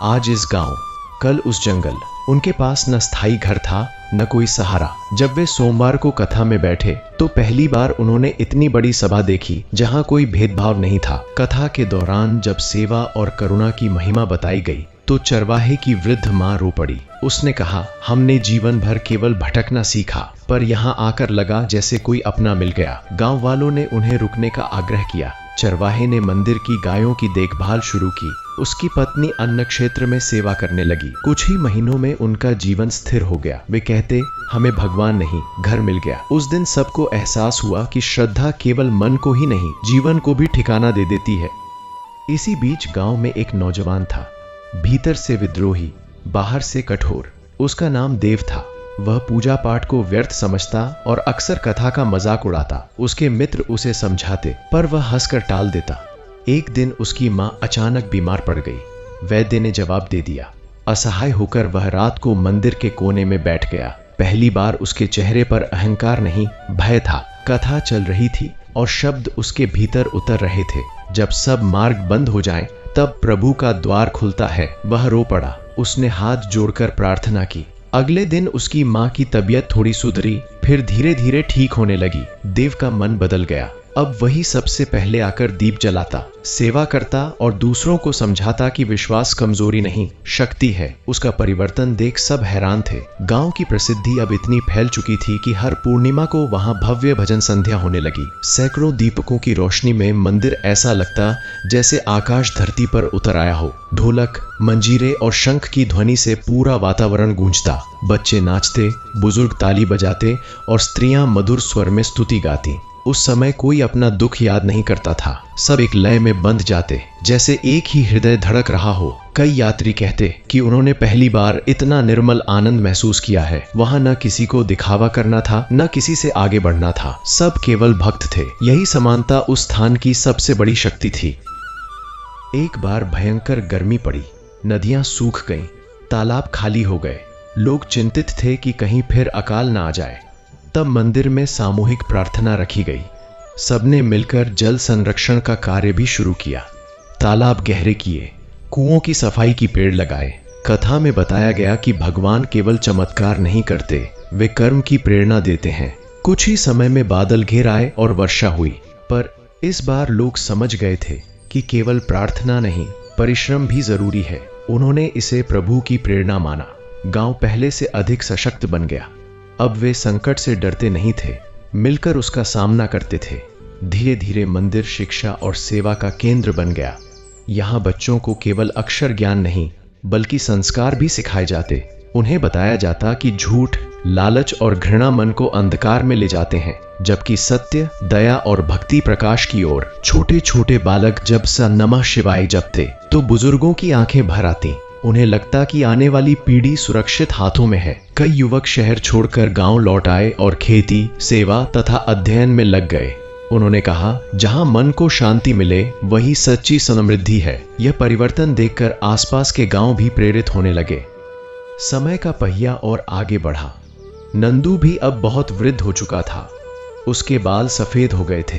आज इस गांव, कल उस जंगल। उनके पास न स्थायी घर था, न कोई सहारा। जब वे सोमवार को कथा में बैठे तो पहली बार उन्होंने इतनी बड़ी सभा देखी जहां कोई भेदभाव नहीं था। कथा के दौरान जब सेवा और करुणा की महिमा बताई गई तो चरवाहे की वृद्ध मां रो पड़ी। उसने कहा, हमने जीवन भर केवल भटकना सीखा, पर यहाँ आकर लगा जैसे कोई अपना मिल गया। गांव वालों ने उन्हें रुकने का आग्रह किया। चरवाहे ने मंदिर की गायों की देखभाल शुरू की। उसकी पत्नी अन्न क्षेत्र में सेवा करने लगी। कुछ ही महीनों में उनका जीवन स्थिर हो गया। वे कहते, हमें भगवान नहीं, घर मिल गया। उस दिन सबको एहसास हुआ कि श्रद्धा केवल मन को ही नहीं, जीवन को भी ठिकाना दे देती है। इसी बीच गांव में एक नौजवान था, भीतर से विद्रोही, बाहर से कठोर। उसका नाम देव था। वह पूजा पाठ को व्यर्थ समझता और अक्सर कथा का मजाक उड़ाता। उसके मित्र उसे समझाते, पर वह हंसकर टाल देता। एक दिन उसकी मां अचानक बीमार पड़ गई। वैद्य ने जवाब दे दिया। असहाय होकर वह रात को मंदिर के कोने में बैठ गया। पहली बार उसके चेहरे पर अहंकार नहीं, भय था। कथा चल रही थी और शब्द उसके भीतर उतर रहे थे। जब सब मार्ग बंद हो जाएं, तब प्रभु का द्वार खुलता है। वह रो पड़ा। उसने हाथ जोड़कर प्रार्थना की। अगले दिन उसकी मां की तबीयत थोड़ी सुधरी, फिर धीरे धीरे ठीक होने लगी। देव का मन बदल गया। अब वही सबसे पहले आकर दीप जलाता, सेवा करता और दूसरों को समझाता कि विश्वास कमजोरी नहीं, शक्ति है। उसका परिवर्तन देख सब हैरान थे। गांव की प्रसिद्धि अब इतनी फैल चुकी थी कि हर पूर्णिमा को वहां भव्य भजन संध्या होने लगी। सैकड़ों दीपकों की रोशनी में मंदिर ऐसा लगता जैसे आकाश धरती पर उतर आया हो। ढोलक, मंजीरे और शंख की ध्वनि से पूरा वातावरण गूंजता। बच्चे नाचते, बुजुर्ग ताली बजाते और स्त्रियां मधुर स्वर में स्तुति गाती। उस समय कोई अपना दुख याद नहीं करता था। सब एक लय में बंध जाते, जैसे एक ही हृदय धड़क रहा हो। कई यात्री कहते कि उन्होंने पहली बार इतना निर्मल आनंद महसूस किया है। वहां न किसी को दिखावा करना था, न किसी से आगे बढ़ना था। सब केवल भक्त थे। यही समानता उस स्थान की सबसे बड़ी शक्ति थी। एक बार भयंकर गर्मी पड़ी। नदियां सूख गईं, तालाब खाली हो गए। लोग चिंतित थे कि कहीं फिर अकाल न आ जाए। तब मंदिर में सामूहिक प्रार्थना रखी गई। सबने मिलकर जल संरक्षण का कार्य भी शुरू किया। तालाब गहरे किए, कुओं की सफाई की पेड़ लगाए। कथा में बताया गया कि भगवान केवल चमत्कार नहीं करते, वे कर्म की प्रेरणा देते हैं। कुछ ही समय में बादल घिर आए और वर्षा हुई, पर इस बार लोग समझ गए थे कि केवल प्रार्थना नहीं, परिश्रम भी जरूरी है। उन्होंने इसे प्रभु की प्रेरणा माना। गांव पहले से अधिक सशक्त बन गया। अब वे संकट से डरते नहीं थे, मिलकर उसका सामना करते थे। धीरे धीरे मंदिर शिक्षा और सेवा का केंद्र बन गया। यहाँ बच्चों को केवल अक्षर ज्ञान नहीं, बल्कि संस्कार भी सिखाए जाते। उन्हें बताया जाता कि झूठ, लालच और घृणा मन को अंधकार में ले जाते हैं, जबकि सत्य, दया और भक्ति प्रकाश की ओर। छोटे छोटे बालक जब सा नमः शिवाय जपते तो बुजुर्गों की आंखें भर आती। उन्हें लगता कि आने वाली पीढ़ी सुरक्षित हाथों में है। कई युवक शहर छोड़कर गांव लौट आए और खेती, सेवा तथा अध्ययन में लग गए। उन्होंने कहा, जहां मन को शांति मिले वही सच्ची समृद्धि है। यह परिवर्तन देखकर आसपास के गांव भी प्रेरित होने लगे। समय का पहिया और आगे बढ़ा। नंदू भी अब बहुत वृद्ध हो चुका था। उसके बाल सफेद हो गए थे,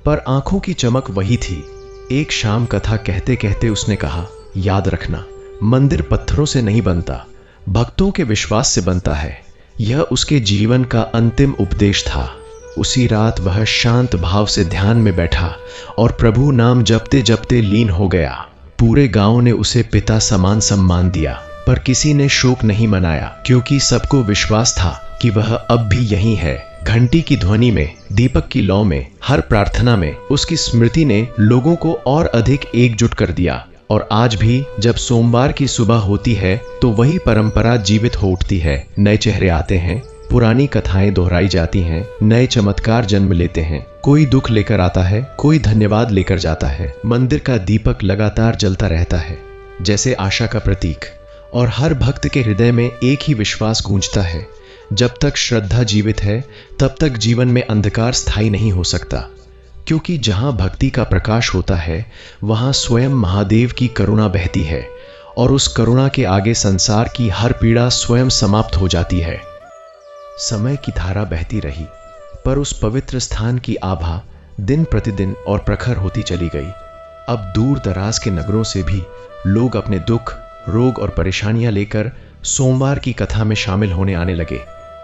पर आंखों की चमक वही थी। एक शाम कथा कहते कहते उसने कहा, याद रखना, मंदिर पत्थरों से नहीं बनता, भक्तों के विश्वास से बनता है। यह उसके जीवन का अंतिम उपदेश था। उसी रात वह शांत भाव से ध्यान में बैठा और प्रभु नाम जपते जपते लीन हो गया। पूरे गांव ने उसे पिता समान सम्मान दिया, पर किसी ने शोक नहीं मनाया, क्योंकि सबको विश्वास था कि वह अब भी यहीं है। घंटी की ध्वनि में, दीपक की लौ में, हर प्रार्थना में उसकी स्मृति ने लोगों को और अधिक एकजुट कर दिया। और आज भी जब सोमवार की सुबह होती है तो वही परंपरा जीवित हो उठती है। नए चेहरे आते हैं, पुरानी कथाएं दोहराई जाती हैं, नए चमत्कार जन्म लेते हैं। कोई दुख लेकर आता है, कोई धन्यवाद लेकर जाता है। मंदिर का दीपक लगातार जलता रहता है, जैसे आशा का प्रतीक। और हर भक्त के हृदय में एक ही विश्वास गूंजता है, जब तक श्रद्धा जीवित है तब तक जीवन में अंधकार स्थायी नहीं हो सकता, क्योंकि जहां भक्ति का प्रकाश होता है वहां स्वयं महादेव की करुणा बहती है और उस करुणा के आगे संसार की हर पीड़ा स्वयं समाप्त हो जाती है। समय की धारा बहती रही, पर उस पवित्र स्थान की आभा दिन प्रतिदिन और प्रखर होती चली गई। अब दूर दराज के नगरों से भी लोग अपने दुख, रोग और परेशानियां लेकर सोमवार की कथा में शामिल होने आने लगे।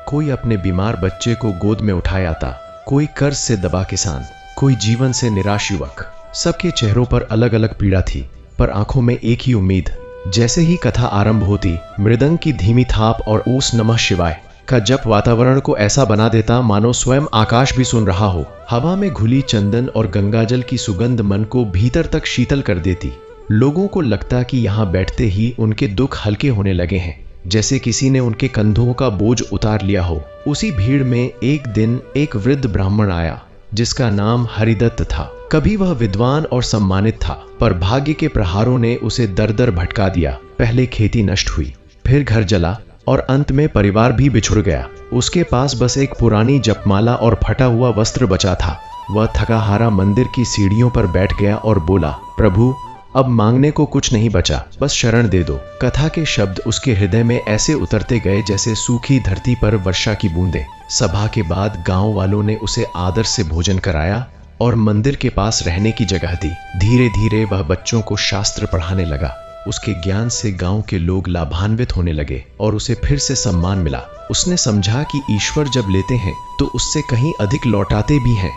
कोई अपने बीमार बच्चे को गोद में उठाए आता, कोई कर्ज से दबा किसान, कोई जीवन से निराश युवक। सबके चेहरों पर अलग अलग पीड़ा थी, पर आंखों में एक ही उम्मीद। जैसे ही कथा आरंभ होती, मृदंग की धीमी थाप और ओस नमः शिवाय का जप वातावरण को ऐसा बना देता मानो स्वयं आकाश भी सुन रहा हो। हवा में घुली चंदन और गंगाजल की सुगंध मन को भीतर तक शीतल कर देती। लोगों को लगता कि यहाँ बैठते ही उनके दुख हल्के होने लगे हैं, जैसे किसी ने उनके कंधों का बोझ उतार लिया हो। उसी भीड़ में एक दिन एक वृद्ध ब्राह्मण आया जिसका नाम हरिदत्त था। कभी वह विद्वान और सम्मानित था, पर भाग्य के प्रहारों ने उसे दर दर भटका दिया। पहले खेती नष्ट हुई, फिर घर जला और अंत में परिवार भी बिछुड़ गया। उसके पास बस एक पुरानी जपमाला और फटा हुआ वस्त्र बचा था। वह थका हारा मंदिर की सीढ़ियों पर बैठ गया और बोला, प्रभु, अब मांगने को कुछ नहीं बचा, बस शरण दे दो। कथा के शब्द उसके हृदय में ऐसे उतरते गए जैसे सूखी धरती पर वर्षा की बूंदें। सभा के बाद गांव वालों ने उसे आदर से भोजन कराया और मंदिर के पास रहने की जगह दी। धीरे धीरे वह बच्चों को शास्त्र पढ़ाने लगा। उसके ज्ञान से गांव के लोग लाभान्वित होने लगे और उसे फिर से सम्मान मिला। उसने समझा कि ईश्वर जब लेते हैं तो उससे कहीं अधिक लौटाते भी हैं।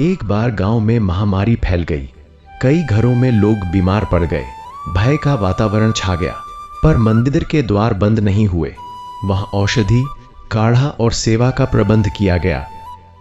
एक बार गांव में महामारी फैल गई। कई घरों में लोग बीमार पड़ गए। भय का वातावरण छा गया, पर मंदिर के द्वार बंद नहीं हुए। वहां औषधि, काढ़ा और सेवा का प्रबंध किया गया।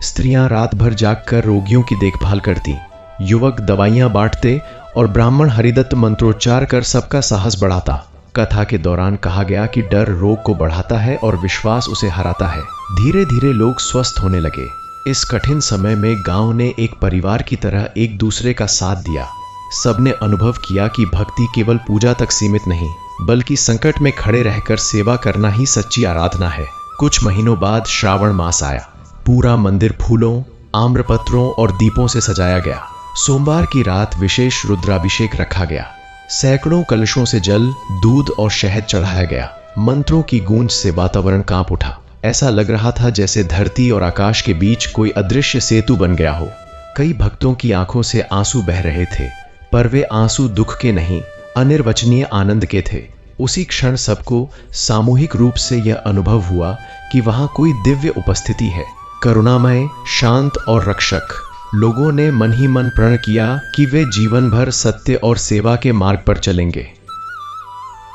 स्त्रियां रात भर जागकर रोगियों की देखभाल करती, युवक दवाइयां बांटते और ब्राह्मण हरिदत्त मंत्रोच्चार कर सबका साहस बढ़ाता। कथा के दौरान कहा गया कि डर रोग को बढ़ाता है और विश्वास उसे हराता है। धीरे धीरे लोग स्वस्थ होने लगे। इस कठिन समय में गांव ने एक परिवार की तरह एक दूसरे का साथ दिया। सबने अनुभव किया कि भक्ति केवल पूजा तक सीमित नहीं, बल्कि संकट में खड़े रहकर सेवा करना ही सच्ची आराधना है। कुछ महीनों बाद श्रावण मास आया। पूरा मंदिर फूलों, आम्रपत्रों और दीपों से सजाया गया। सोमवार की रात विशेष रुद्राभिषेक रखा गया। सैकड़ों कलशों से जल, दूध और शहद चढ़ाया गया। मंत्रों की गूंज से वातावरण कांप उठा। ऐसा लग रहा था जैसे धरती और आकाश के बीच कोई अदृश्य सेतु बन गया हो। कई भक्तों की आंखों से आंसू बह रहे थे, पर वे आंसू दुख के नहीं, अनिर्वचनीय आनंद के थे। उसी क्षण सबको सामूहिक रूप से यह अनुभव हुआ कि वहां कोई दिव्य उपस्थिति है, करुणामय, शांत और रक्षक। लोगों ने मन ही मन प्रण किया कि वे जीवन भर सत्य और सेवा के मार्ग पर चलेंगे।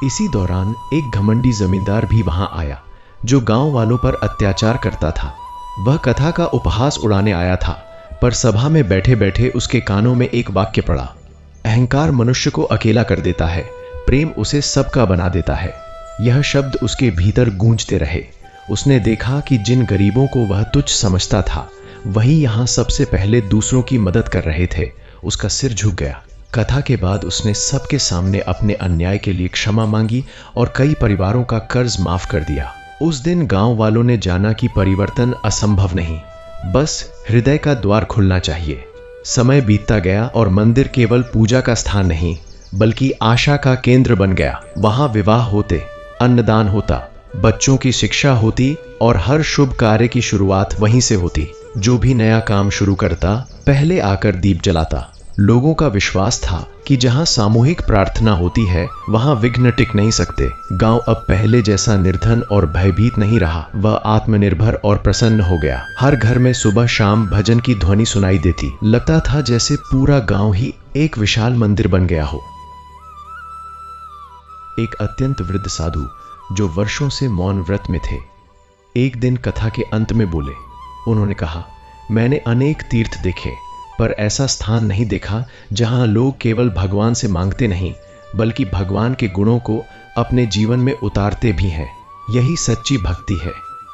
इसी दौरान एक घमंडी जमींदार भी वहां आया जो गांव वालों पर अत्याचार करता था। वह कथा का उपहास उड़ाने आया था, पर सभा में बैठे बैठे उसके कानों में एक वाक्य पड़ा, अहंकार मनुष्य को अकेला कर देता है, प्रेम उसे सबका बना देता है। यह शब्द उसके भीतर गूंजते रहे। उसने देखा कि जिन गरीबों को वह तुच्छ समझता था वही यहां सबसे पहले दूसरों की मदद कर रहे थे। उसका सिर झुक गया। कथा के बाद उसने सबके सामने अपने अन्याय के लिए क्षमा मांगी और कई परिवारों का कर्ज माफ कर दिया। उस दिन गांव वालों ने जाना कि परिवर्तन असंभव नहीं, बस हृदय का द्वार खुलना चाहिए। समय बीतता गया और मंदिर केवल पूजा का स्थान नहीं, बल्कि आशा का केंद्र बन गया। वहां विवाह होते, अन्नदान होता, बच्चों की शिक्षा होती और हर शुभ कार्य की शुरुआत वहीं से होती। जो भी नया काम शुरू करता पहले आकर दीप जलाता। लोगों का विश्वास था कि जहां सामूहिक प्रार्थना होती है वहां विघ्न टिक नहीं सकते। गांव अब पहले जैसा निर्धन और भयभीत नहीं रहा, वह आत्मनिर्भर और प्रसन्न हो गया। हर घर में सुबह शाम भजन की ध्वनि सुनाई देती। लगता था जैसे पूरा गांव ही एक विशाल मंदिर बन गया हो। एक अत्यंत वृद्ध साधु जो वर्षों से मौन व्रत में थे, एक दिन कथा के अंत में बोले। उन्होंने कहा, मैंने अनेक तीर्थ देखे, पर ऐसा स्थान नहीं देखा जहां लोग केवल भगवान से मांगते नहीं, बल्कि भगवान के गुणों को अपने जीवन में उतारते भी हैं। यही सच्ची भक्ति है।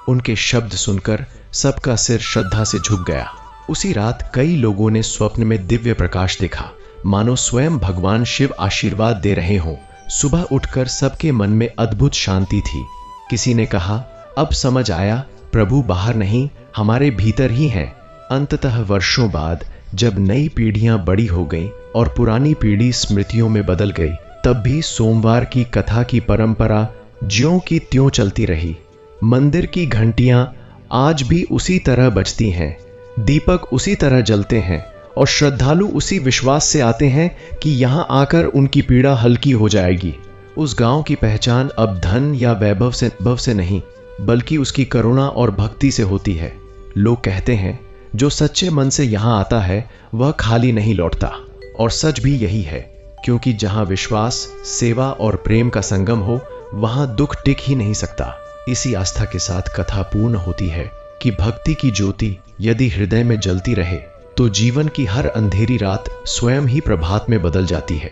उनके शब्द सुनकर सबका सिर श्रद्धा से झुक गया। उसी रात कई लोगों ने स्वप्न में दिव्य प्रकाश देखा, मानो स्वयं भगवान शिव आशीर्वाद दे रहे हों। सुबह उठकर सबके मन में अद्भुत शांति थी। किसी ने कहा, अब समझ आया, प्रभु बाहर नहीं, हमारे भीतर ही हैं। अंततः वर्षों बाद जब नई पीढ़ियां बड़ी हो गईं और पुरानी पीढ़ी स्मृतियों में बदल गई, तब भी सोमवार की कथा की परंपरा ज्यों की त्यों चलती रही। मंदिर की घंटियां आज भी उसी तरह बजती हैं, दीपक उसी तरह जलते हैं और श्रद्धालु उसी विश्वास से आते हैं कि यहां आकर उनकी पीड़ा हल्की हो जाएगी। उस गांव की पहचान अब धन या वैभव से नहीं, बल्कि उसकी करुणा और भक्ति से होती है। लोग कहते हैं, जो सच्चे मन से यहां आता है वह खाली नहीं लौटता, और सच भी यही है, क्योंकि जहां विश्वास, सेवा और प्रेम का संगम हो, वहां दुख टिक ही नहीं सकता। इसी आस्था के साथ कथा पूर्ण होती है कि भक्ति की ज्योति यदि हृदय में जलती रहे तो जीवन की हर अंधेरी रात स्वयं ही प्रभात में बदल जाती है।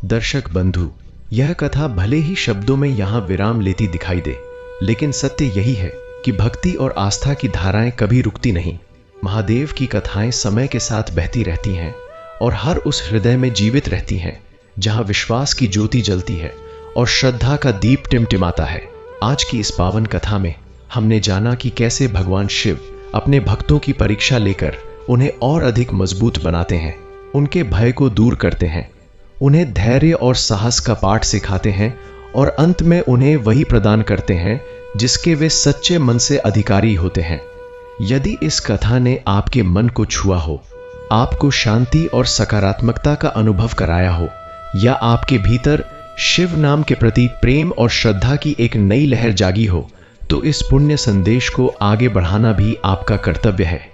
दर्शक बंधु, यह कथा भले ही शब्दों में यहां विराम लेती दिखाई दे, लेकिन सत्य यही है कि भक्ति और आस्था की धाराएं कभी रुकती नहीं। महादेव की कथाएं समय के साथ बहती रहती हैं और हर उस हृदय में जीवित रहती हैं जहां विश्वास की ज्योति जलती है और श्रद्धा का दीप टिमटिमाता है। आज की इस पावन कथा में हमने जाना कि कैसे भगवान शिव अपने भक्तों की परीक्षा लेकर उन्हें और अधिक मजबूत बनाते हैं, उनके भय को दूर करते हैं, उन्हें धैर्य और साहस का पाठ सिखाते हैं और अंत में उन्हें वही प्रदान करते हैं जिसके वे सच्चे मन से अधिकारी होते हैं। यदि इस कथा ने आपके मन को छुआ हो, आपको शांति और सकारात्मकता का अनुभव कराया हो, या आपके भीतर शिव नाम के प्रति प्रेम और श्रद्धा की एक नई लहर जागी हो, तो इस पुण्य संदेश को आगे बढ़ाना भी आपका कर्तव्य है।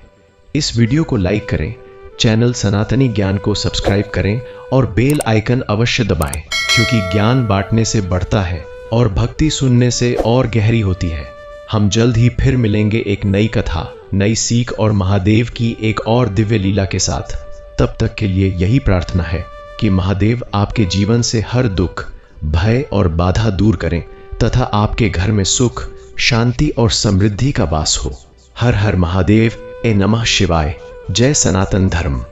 इस वीडियो को लाइक करें, चैनल सनातनी ज्ञान को सब्सक्राइब करें और बेल आइकन अवश्य दबाएं, क्योंकि ज्ञान बांटने से बढ़ता है और भक्ति सुनने से और गहरी होती है। हम जल्द ही फिर मिलेंगे एक नई कथा, नई सीख और महादेव की एक और दिव्य लीला के साथ। तब तक के लिए यही प्रार्थना है कि महादेव आपके जीवन से हर दुख, भय और बाधा दूर करें तथा आपके घर में सुख, शांति और समृद्धि का वास हो। हर हर महादेव। ए नमः शिवाय। जय सनातन धर्म।